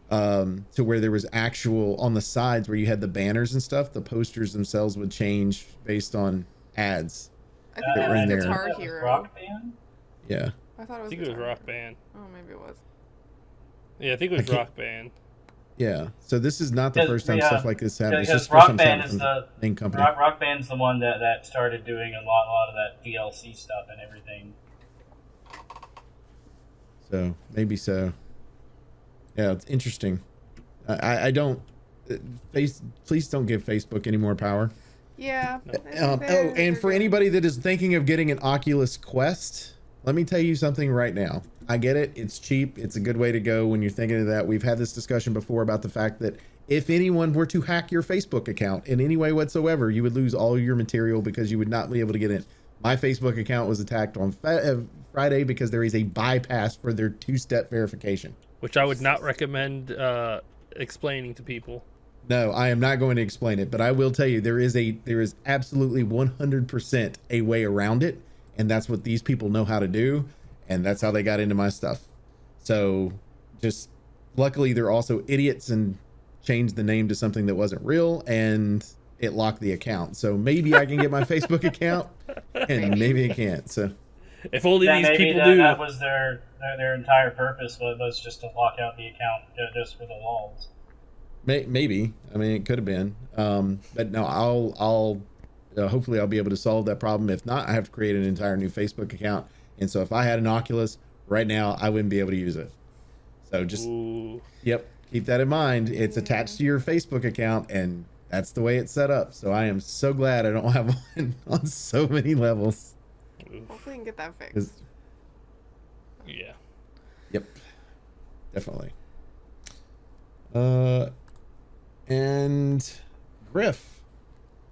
To where there was actual on the sides where you had the banners and stuff. The posters themselves would change based on ads. I think That it were in was there. Guitar That was Hero. Rock Band? Yeah. I thought it I was. think it was Guitar Rock Hero. Band. Oh, maybe it was. Yeah, I think it was can't- Rock Band. Yeah. So this is not the Because- first time yeah, stuff like this happened. It's Because just the first Rock time Band it's is happened from the main company. Rock Band's the one that started doing a lot of that DLC stuff and everything. So maybe so. Yeah, it's interesting. I don't. Please don't give Facebook any more power. Yeah. And for anybody that is thinking of getting an Oculus Quest, let me tell you something right now. I get it. It's cheap. It's a good way to go when you're thinking of that. We've had this discussion before about the fact that if anyone were to hack your Facebook account in any way whatsoever, you would lose all your material because you would not be able to get in. My Facebook account was attacked on Friday because there is a bypass for their two-step verification. Which I would not recommend explaining to people. No, I am not going to explain it, but I will tell you there is absolutely 100% a way around it, and that's what these people know how to do, and that's how they got into my stuff. So, just luckily they're also idiots and changed the name to something that wasn't real, and it locked the account. So maybe I can get my Facebook account, and maybe I can't. So If only Yeah, these maybe people that, knew. that was their entire purpose was just to lock out the account just for the lulz. maybe, I mean, it could have been, but no, I'll hopefully I'll be able to solve that problem. If not, I have to create an entire new Facebook account. And so if I had an Oculus right now, I wouldn't be able to use it. So just, Ooh. yep, keep that in mind. It's attached to your Facebook account, and that's the way it's set up. So I am so glad I don't have one on so many levels. Hopefully, we can get that 'Cause- fixed. Yeah. Yep, definitely. And Grif,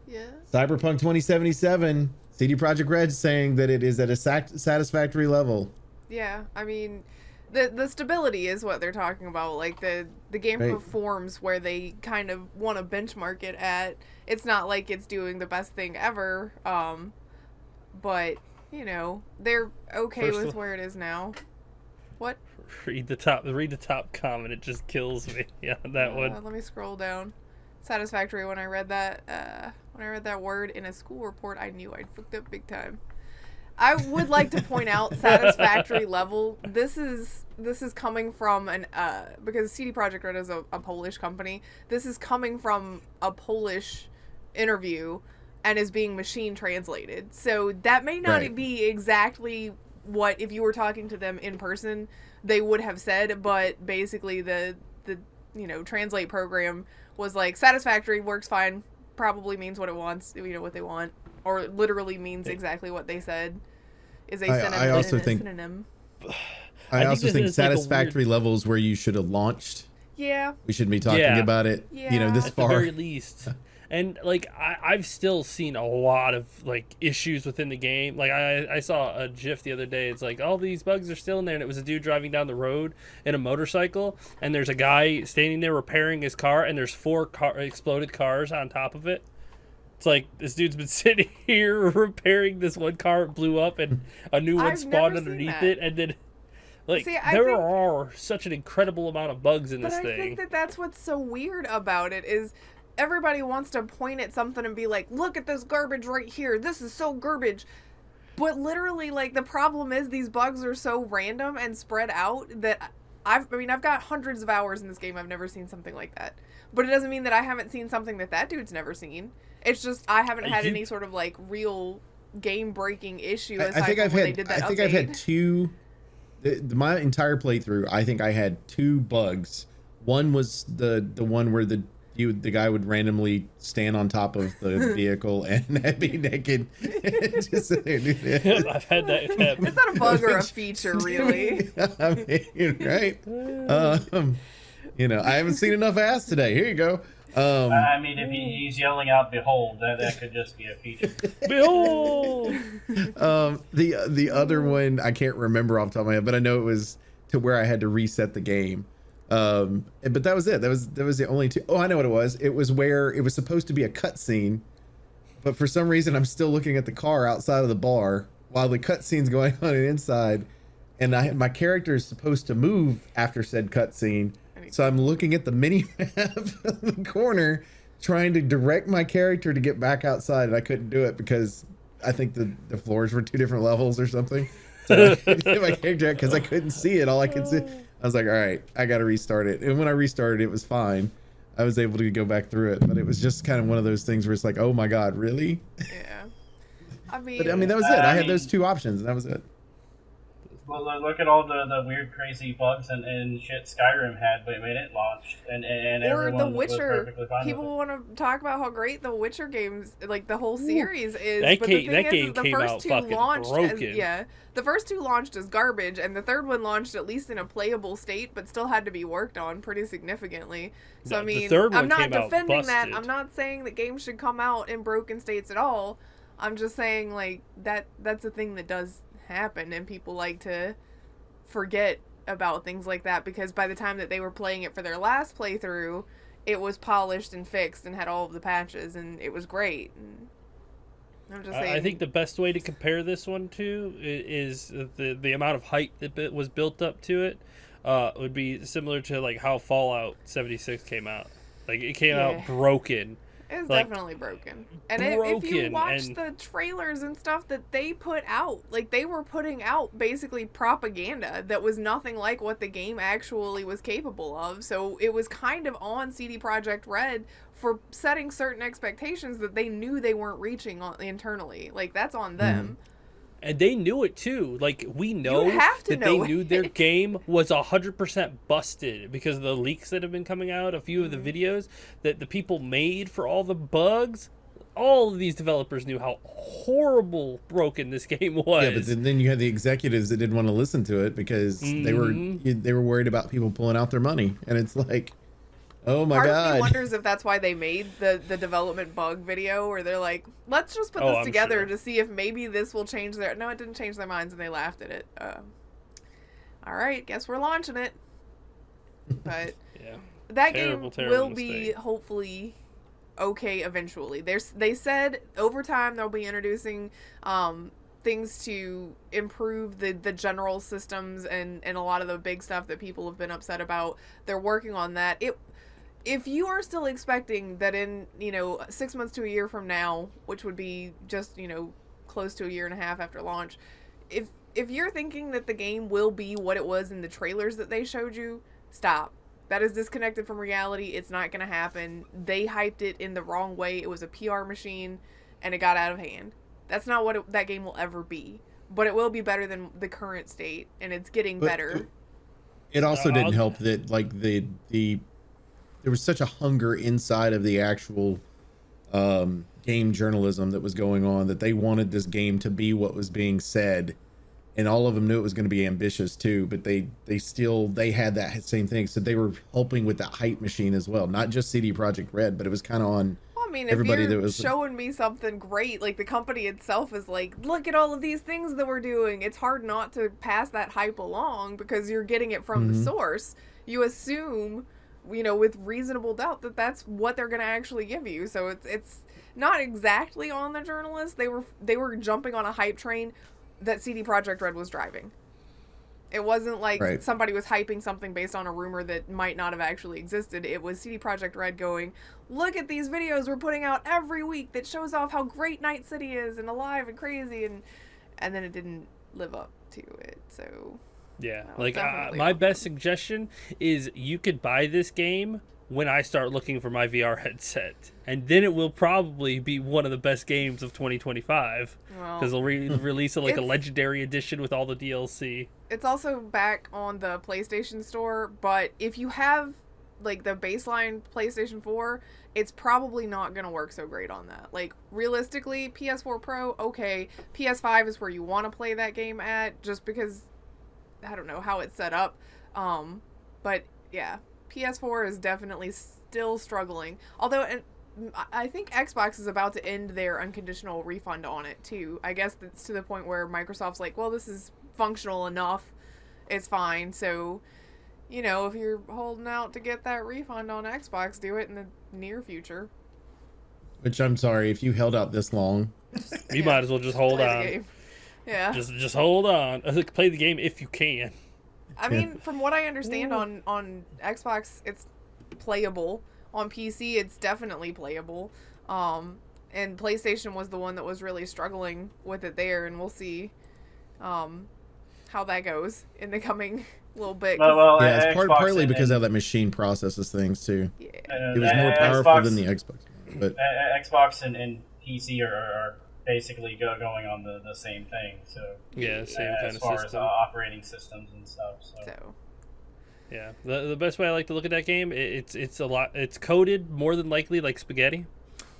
Yeah. Cyberpunk 2077 CD Projekt Red saying that it is at a satisfactory level. Yeah, I mean, the stability is what they're talking about. Like the game Right. performs where they kind of want to benchmark it at. It's not like it's doing the best thing ever, but you know they're okay with where it is now. What? Read the top comment. It just kills me. Yeah, that one. Let me scroll down. Satisfactory. When I read that word in a school report, I knew I'd fucked up big time. I would like to point out satisfactory level. This is coming from because CD Projekt Red is a Polish company. This is coming from a Polish interview and is being machine translated. So that may not be exactly what, if you were talking to them in person, they would have said, but basically the translate program was like, satisfactory works fine, probably means what it wants, what they want, or literally means exactly what they said is a synonym. I also think satisfactory levels where you should have launched. Yeah. We shouldn't be talking about it, this At far. the very least. And like I've still seen a lot of like issues within the game. Like I saw a GIF the other day. It's like all these bugs are still in there, and it was a dude driving down the road in a motorcycle, and there's a guy standing there repairing his car, and there's 4 exploded cars on top of it. It's like this dude's been sitting here repairing this one car, it blew up, and a new one spawned underneath it, and then. Like, there are such an incredible amount of bugs in this thing. But I think that that's what's so weird about it is everybody wants to point at something and be like, look at this garbage right here. This is so garbage. But literally, like, the problem is these bugs are so random and spread out that I've got hundreds of hours in this game. I've never seen something like that. But it doesn't mean that I haven't seen something that dude's never seen. It's just I haven't had any sort of, like, real game-breaking issue aside from when they did that update. I've had 2... my entire playthrough, I think I had 2 bugs. One was the one where the guy would randomly stand on top of the vehicle and be naked. Just sit there, do that. I've had that. It's not a bug or a feature, really. I mean, right? I haven't seen enough ass today. Here you go. I mean, if he's yelling out "Behold," that could just be a feature. Behold. The other one I can't remember off the top of my head, but I know it was to where I had to reset the game. But that was it. That was the only 2. Oh, I know what it was. It was where it was supposed to be a cutscene, but for some reason I'm still looking at the car outside of the bar while the cutscene's going on inside, and my character is supposed to move after said cutscene. So I'm looking at the mini map in the corner, trying to direct my character to get back outside, and I couldn't do it because I think the floors were 2 different levels or something. So I couldn't get my character out because I couldn't see it. All I could see, I was like, all right, I got to restart it. And when I restarted, it was fine. I was able to go back through it, but it was just kind of one of those things where it's like, oh my God, really? Yeah. I mean, that was it. I had those 2 options, and that was it. Well, look at all the weird, crazy bugs and shit Skyrim had when it launched, and or everyone The was Witcher. perfectly fine People with want to talk about how great The Witcher games, like the whole series, is. That but game- the thing that is, game the came first out 2 fucking launched broken. the first 2 launched as garbage, and the third one launched at least in a playable state, but still had to be worked on pretty significantly. So No, I mean, the third one I'm not came out defending that. busted. I'm not saying that games should come out in broken states at all. I'm just saying like that's a thing that does happen, and people like to forget about things like that because by the time that they were playing it for their last playthrough, it was polished and fixed and had all of the patches, and it was great. And I'm just saying. I think the best way to compare this one to is the amount of hype that was built up to it would be similar to like how Fallout 76 came out. Like it came out broken. It's like, definitely broken. And if you watch the trailers and stuff that they put out, like they were putting out basically propaganda that was nothing like what the game actually was capable of. So it was kind of on CD Projekt Red for setting certain expectations that they knew they weren't reaching internally. Like that's on them. And they knew it too. Like we know have to that know they knew their game was 100% busted because of the leaks that have been coming out. A few of the videos that the people made for all the bugs. All of these developers knew how horrible broken this game was. Yeah, but then you had the executives that didn't want to listen to it because they were worried about people pulling out their money, and it's like, Oh my Part of god. me wonders if that's why they made the development bug video where they're like, let's just put this I'm together sure. to see if maybe this will change their... No, it didn't change their minds, and they laughed at it. All right, guess we're launching it. But Yeah. that Terrible, game terrible will be mistake. hopefully okay eventually. They said over time they'll be introducing things to improve the general systems and a lot of the big stuff that people have been upset about. They're working on that. If you are still expecting that in 6 months to a year from now, which would be just close to a year and a half after launch, if you're thinking that the game will be what it was in the trailers that they showed you, stop. That is disconnected from reality. It's not going to happen. They hyped it in the wrong way. It was a PR machine, and it got out of hand. That's not what that game will ever be. But it will be better than the current state, and it's getting better. It also didn't I'll- help that like the there was such a hunger inside of the actual game journalism that was going on that they wanted this game to be what was being said, and all of them knew it was going to be ambitious too, but they had that same thing, so they were helping with that hype machine as well, not just CD Projekt Red, but it was kind of on Well, I mean, if everybody you're that was showing me something great, like the company itself is like, look at all of these things that we're doing, it's hard not to pass that hype along because you're getting it from the source. You assume, with reasonable doubt that that's what they're going to actually give you. So it's not exactly on the journalists. They were jumping on a hype train that CD Projekt Red was driving. It wasn't like somebody was hyping something based on a rumor that might not have actually existed. It was CD Projekt Red going, look at these videos we're putting out every week that shows off how great Night City is and alive and crazy, and then it didn't live up to it. So Yeah, that was like definitely my on best suggestion is you could buy this game when I start looking for my VR headset, and then it will probably be one of the best games of 2025 Well, because they'll release it like a it's- legendary edition with all the DLC. it's also back on the PlayStation Store, but if you have like the baseline PlayStation 4, it's probably not going to work so great on that. Like realistically, PS4 Pro, okay, PS5 is where you want to play that game at just because I don't know how it's set up. But yeah, PS4 is definitely still struggling. Although I think Xbox is about to end their unconditional refund on it too. I guess it's to the point where Microsoft's like, well, this is functional enough, it's fine. So, if you're holding out to get that refund on Xbox, do it in the near future. which I'm sorry if you held out this long. You might as well just hold Play the on. game. Yeah. Just hold on. Play the game if you can. I mean, from what I understand on Xbox, it's playable. On PC, it's definitely playable. And PlayStation was the one that was really struggling with it there, and we'll see how that goes in the coming little bit. 'cause- Well, Yeah, it's Xbox partly and- because how that machine processes things too. yeah. It was more powerful than the Xbox, but Xbox and PC are basically going on the same thing. So Yeah, same kind as of far as system. operating systems and stuff. So Yeah, the best way I like to look at that game, it's a lot. It's coded more than likely like spaghetti,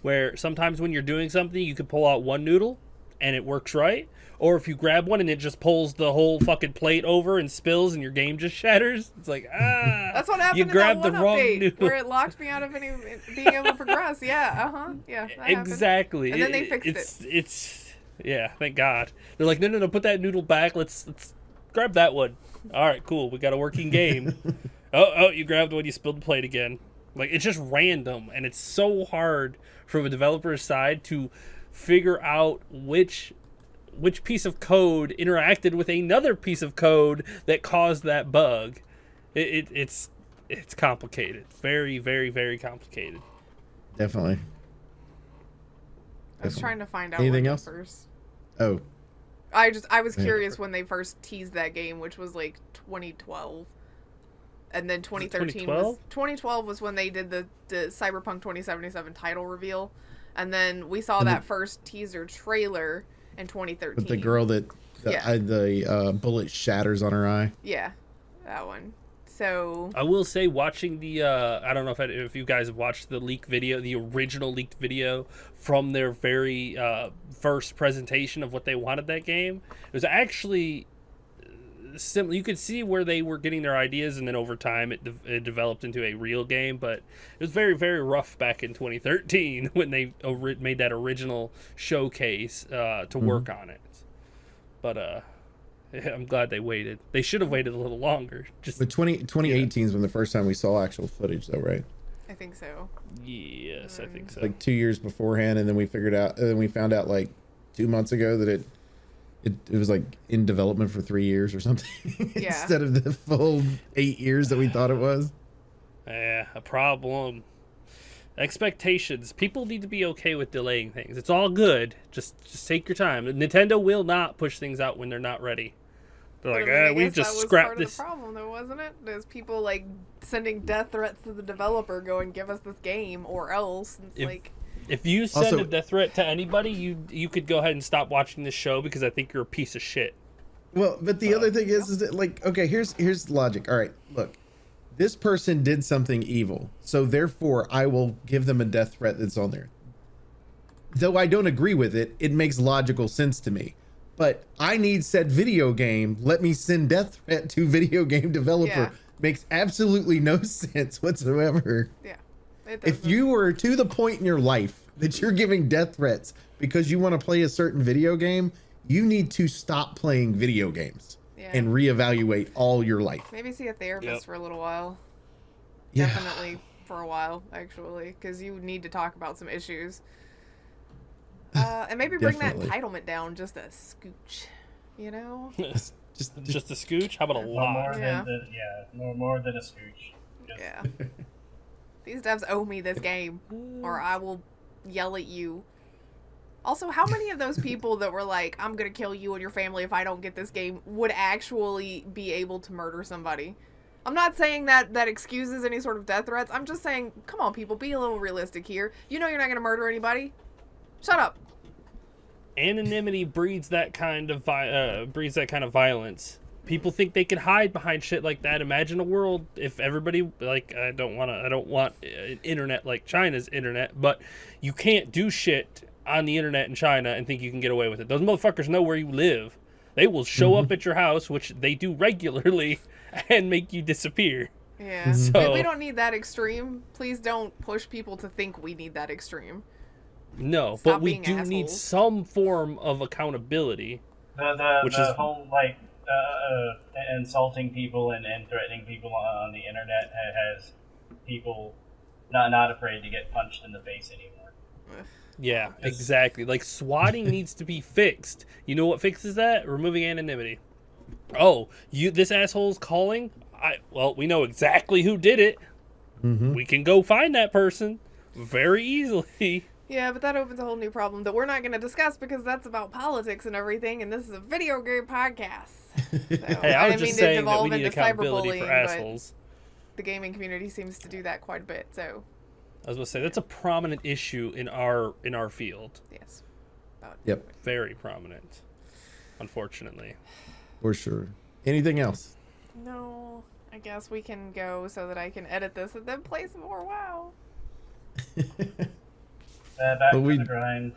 where sometimes when you're doing something, you can pull out one noodle, and it works right. Or if you grab one and it just pulls the whole fucking plate over and spills, and your game just shatters. It's like that's what happened you in that grabbed one the wrong update noodle. where it locked me out of being able to progress. Yeah, yeah, that happened. Exactly. And then they fixed it. It's yeah, thank God. They're like, no, put that noodle back. Let's grab that one. All right, cool. We got a working game. oh, you grabbed one. You spilled the plate again. Like, it's just random, and it's so hard from a developer's side to figure out which piece of code interacted with another piece of code that caused that bug. It's complicated. Very, very, very complicated. definitely. I was trying to find out Anything when else? first. Oh, I was Yeah. curious when they first teased that game, which was like 2012. And then 2013 was 2012 was when they did the Cyberpunk 2077 title reveal. And then we saw And that first teaser trailer in 2013. with the girl that the bullet shatters on her eye. Yeah, that one. So I will say, watching the I don't know if you guys have watched the leak video, the original leaked video from their very first presentation of what they wanted that game. It was actually you could see where they were getting their ideas, and then over time it developed into a real game. But it was very, very rough back in 2013 when they made that original showcase to work on it. But I'm glad they waited. They should have waited a little longer. But 2018 is when the first time we saw actual footage, though, right? I think so. Yes, I think so. Like 2 years beforehand, and then we found out like 2 months ago that it was like in development for 3 years or something instead of the full 8 years that we thought it was. Yeah, a problem. Expectations. People need to be okay with delaying things. It's all good. Just take your time. Nintendo will not push things out when they're not ready. They're like, we've just scrapped this. That was part of the problem, though, wasn't it? There's people like sending death threats to the developer, going, "Give us this game, or else." And it's if you send a death threat to anybody, you could go ahead and stop watching this show because I think you're a piece of shit. Well, but the other thing is that like, okay, here's the logic. All right, look, this person did something evil, so therefore I will give them a death threat that's on there. Though I don't agree with it, it makes logical sense to me. But I need said video game. Let me send death threat to video game developer. Yeah. Makes absolutely no sense whatsoever. Yeah. If you were to the point in your life that you're giving death threats because you want to play a certain video game, you need to stop playing video games and reevaluate all your life. Maybe see a therapist for a little while. Yeah. Definitely for a while, actually, because you need to talk about some issues. And maybe bring that entitlement down just a scooch, you know? just a scooch? How about a lot? More than a scooch. Yeah. These devs owe me this game, or I will yell at you. Also, how many of those people that were like, "I'm gonna kill you and your family if I don't get this game," would actually be able to murder somebody? I'm not saying that excuses any sort of death threats. I'm just saying, come on, people, be a little realistic here. You know you're not gonna murder anybody. Shut up. Anonymity breeds that kind of violence. People think they can hide behind shit like that. Imagine a world if everybody I don't want an internet like China's internet, but you can't do shit on the internet in China and think you can get away with it. Those motherfuckers know where you live. They will show up at your house, which they do regularly, and make you disappear. Yeah. So, we don't need that extreme. Please don't push people to think we need that extreme. No, Stop but we being do assholes. need some form of accountability. The whole insulting people and threatening people on the internet has people not afraid to get punched in the face anymore. Yeah, exactly. Like, swatting needs to be fixed. You know what fixes that? Removing anonymity. Oh, this asshole's calling? Well, we know exactly who did it. We can go find that person very easily. Yeah, but that opens a whole new problem that we're not going to discuss because that's about politics and everything, and this is a video game podcast. So, Hey, I was just saying that we need accountability for assholes. The gaming community seems to do that quite a bit, so... I was going to say, that's a prominent issue in our field. Yes. Yep. Very prominent, unfortunately. For sure. Anything else? No, I guess we can go so that I can edit this and then play some more WoW. Back to the grind.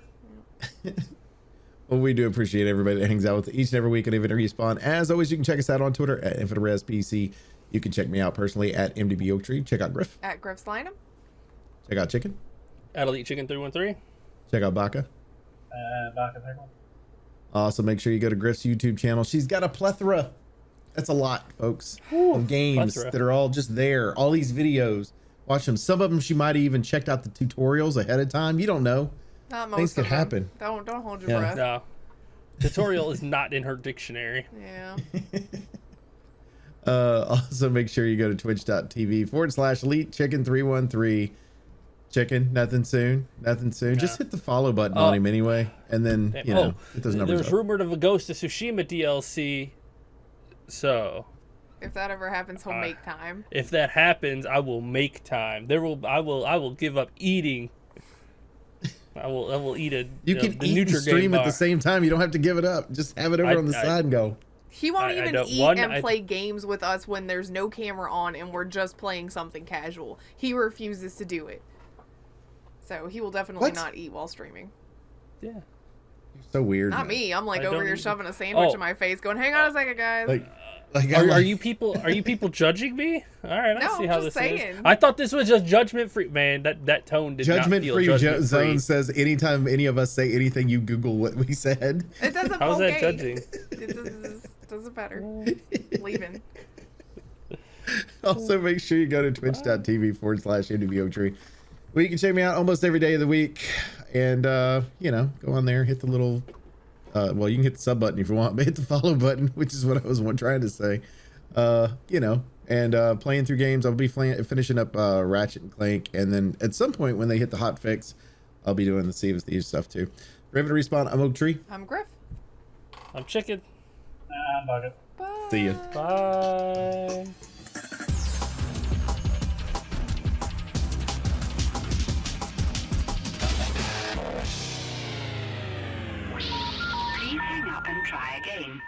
Well, we do appreciate everybody that hangs out with us each and every week on Infinite Respawn. As always, you can check us out on Twitter at InfiniteResPC. You can check me out personally at MDB Oaktree. Check out Grif. At Grif's Lineham. Check out Chicken. At Elite Chicken 313. Check out Baka. Baka Pickle. Also, make sure you go to Grif's YouTube channel. She's got a plethora. That's a lot, folks, of games that are all just there. All these videos. Watch them. Some of them she might have even checked out the tutorials ahead of time. You don't know. Not most Things could of them. happen. Don't hold your breath. No. Tutorial is not in her dictionary. Yeah. Also, make sure you go to twitch.tv/Elite Chicken 313. Chicken, nothing soon. Just hit the follow button on him anyway, and then get those numbers There's up. rumored of a Ghost of Tsushima DLC, so If that ever happens, he'll make time. if that happens, I will make time. I will give up eating. I will eat a. You can eat and stream at the same time. You don't have to give it up. Just have it over on the side and go. He won't even eat and play games with us when there's no camera on and we're just playing something casual. He refuses to do it. So he will definitely not eat while streaming. Yeah. So weird. Not me. I'm like over here shoving a sandwich in my face going, hang on a second, guys. Like, Are you people judging me? All right, I No, see I'm how just this saying. is. I thought this was just judgment free. Man, that tone did not feel Judgment-free judgment zone free. says anytime any of us say anything, you Google what we said. It doesn't. How's okay. that judging? It doesn't matter. Leaving. Also, make sure you go to twitch.tv/NWOtree, where you can check me out almost every day of the week. And, you know, go on there, hit the little, well, you can hit the sub button if you want, but hit the follow button, which is what I was trying to say. You know, and playing through games. I'll be finishing up Ratchet and Clank. And then at some point when they hit the hot fix, I'll be doing the Sea of Thieves stuff too. Raven to Respawn, I'm Oak Tree. I'm Grif. I'm chicken. I'm Baka. Bye. See ya. Bye. Please hang up and try again.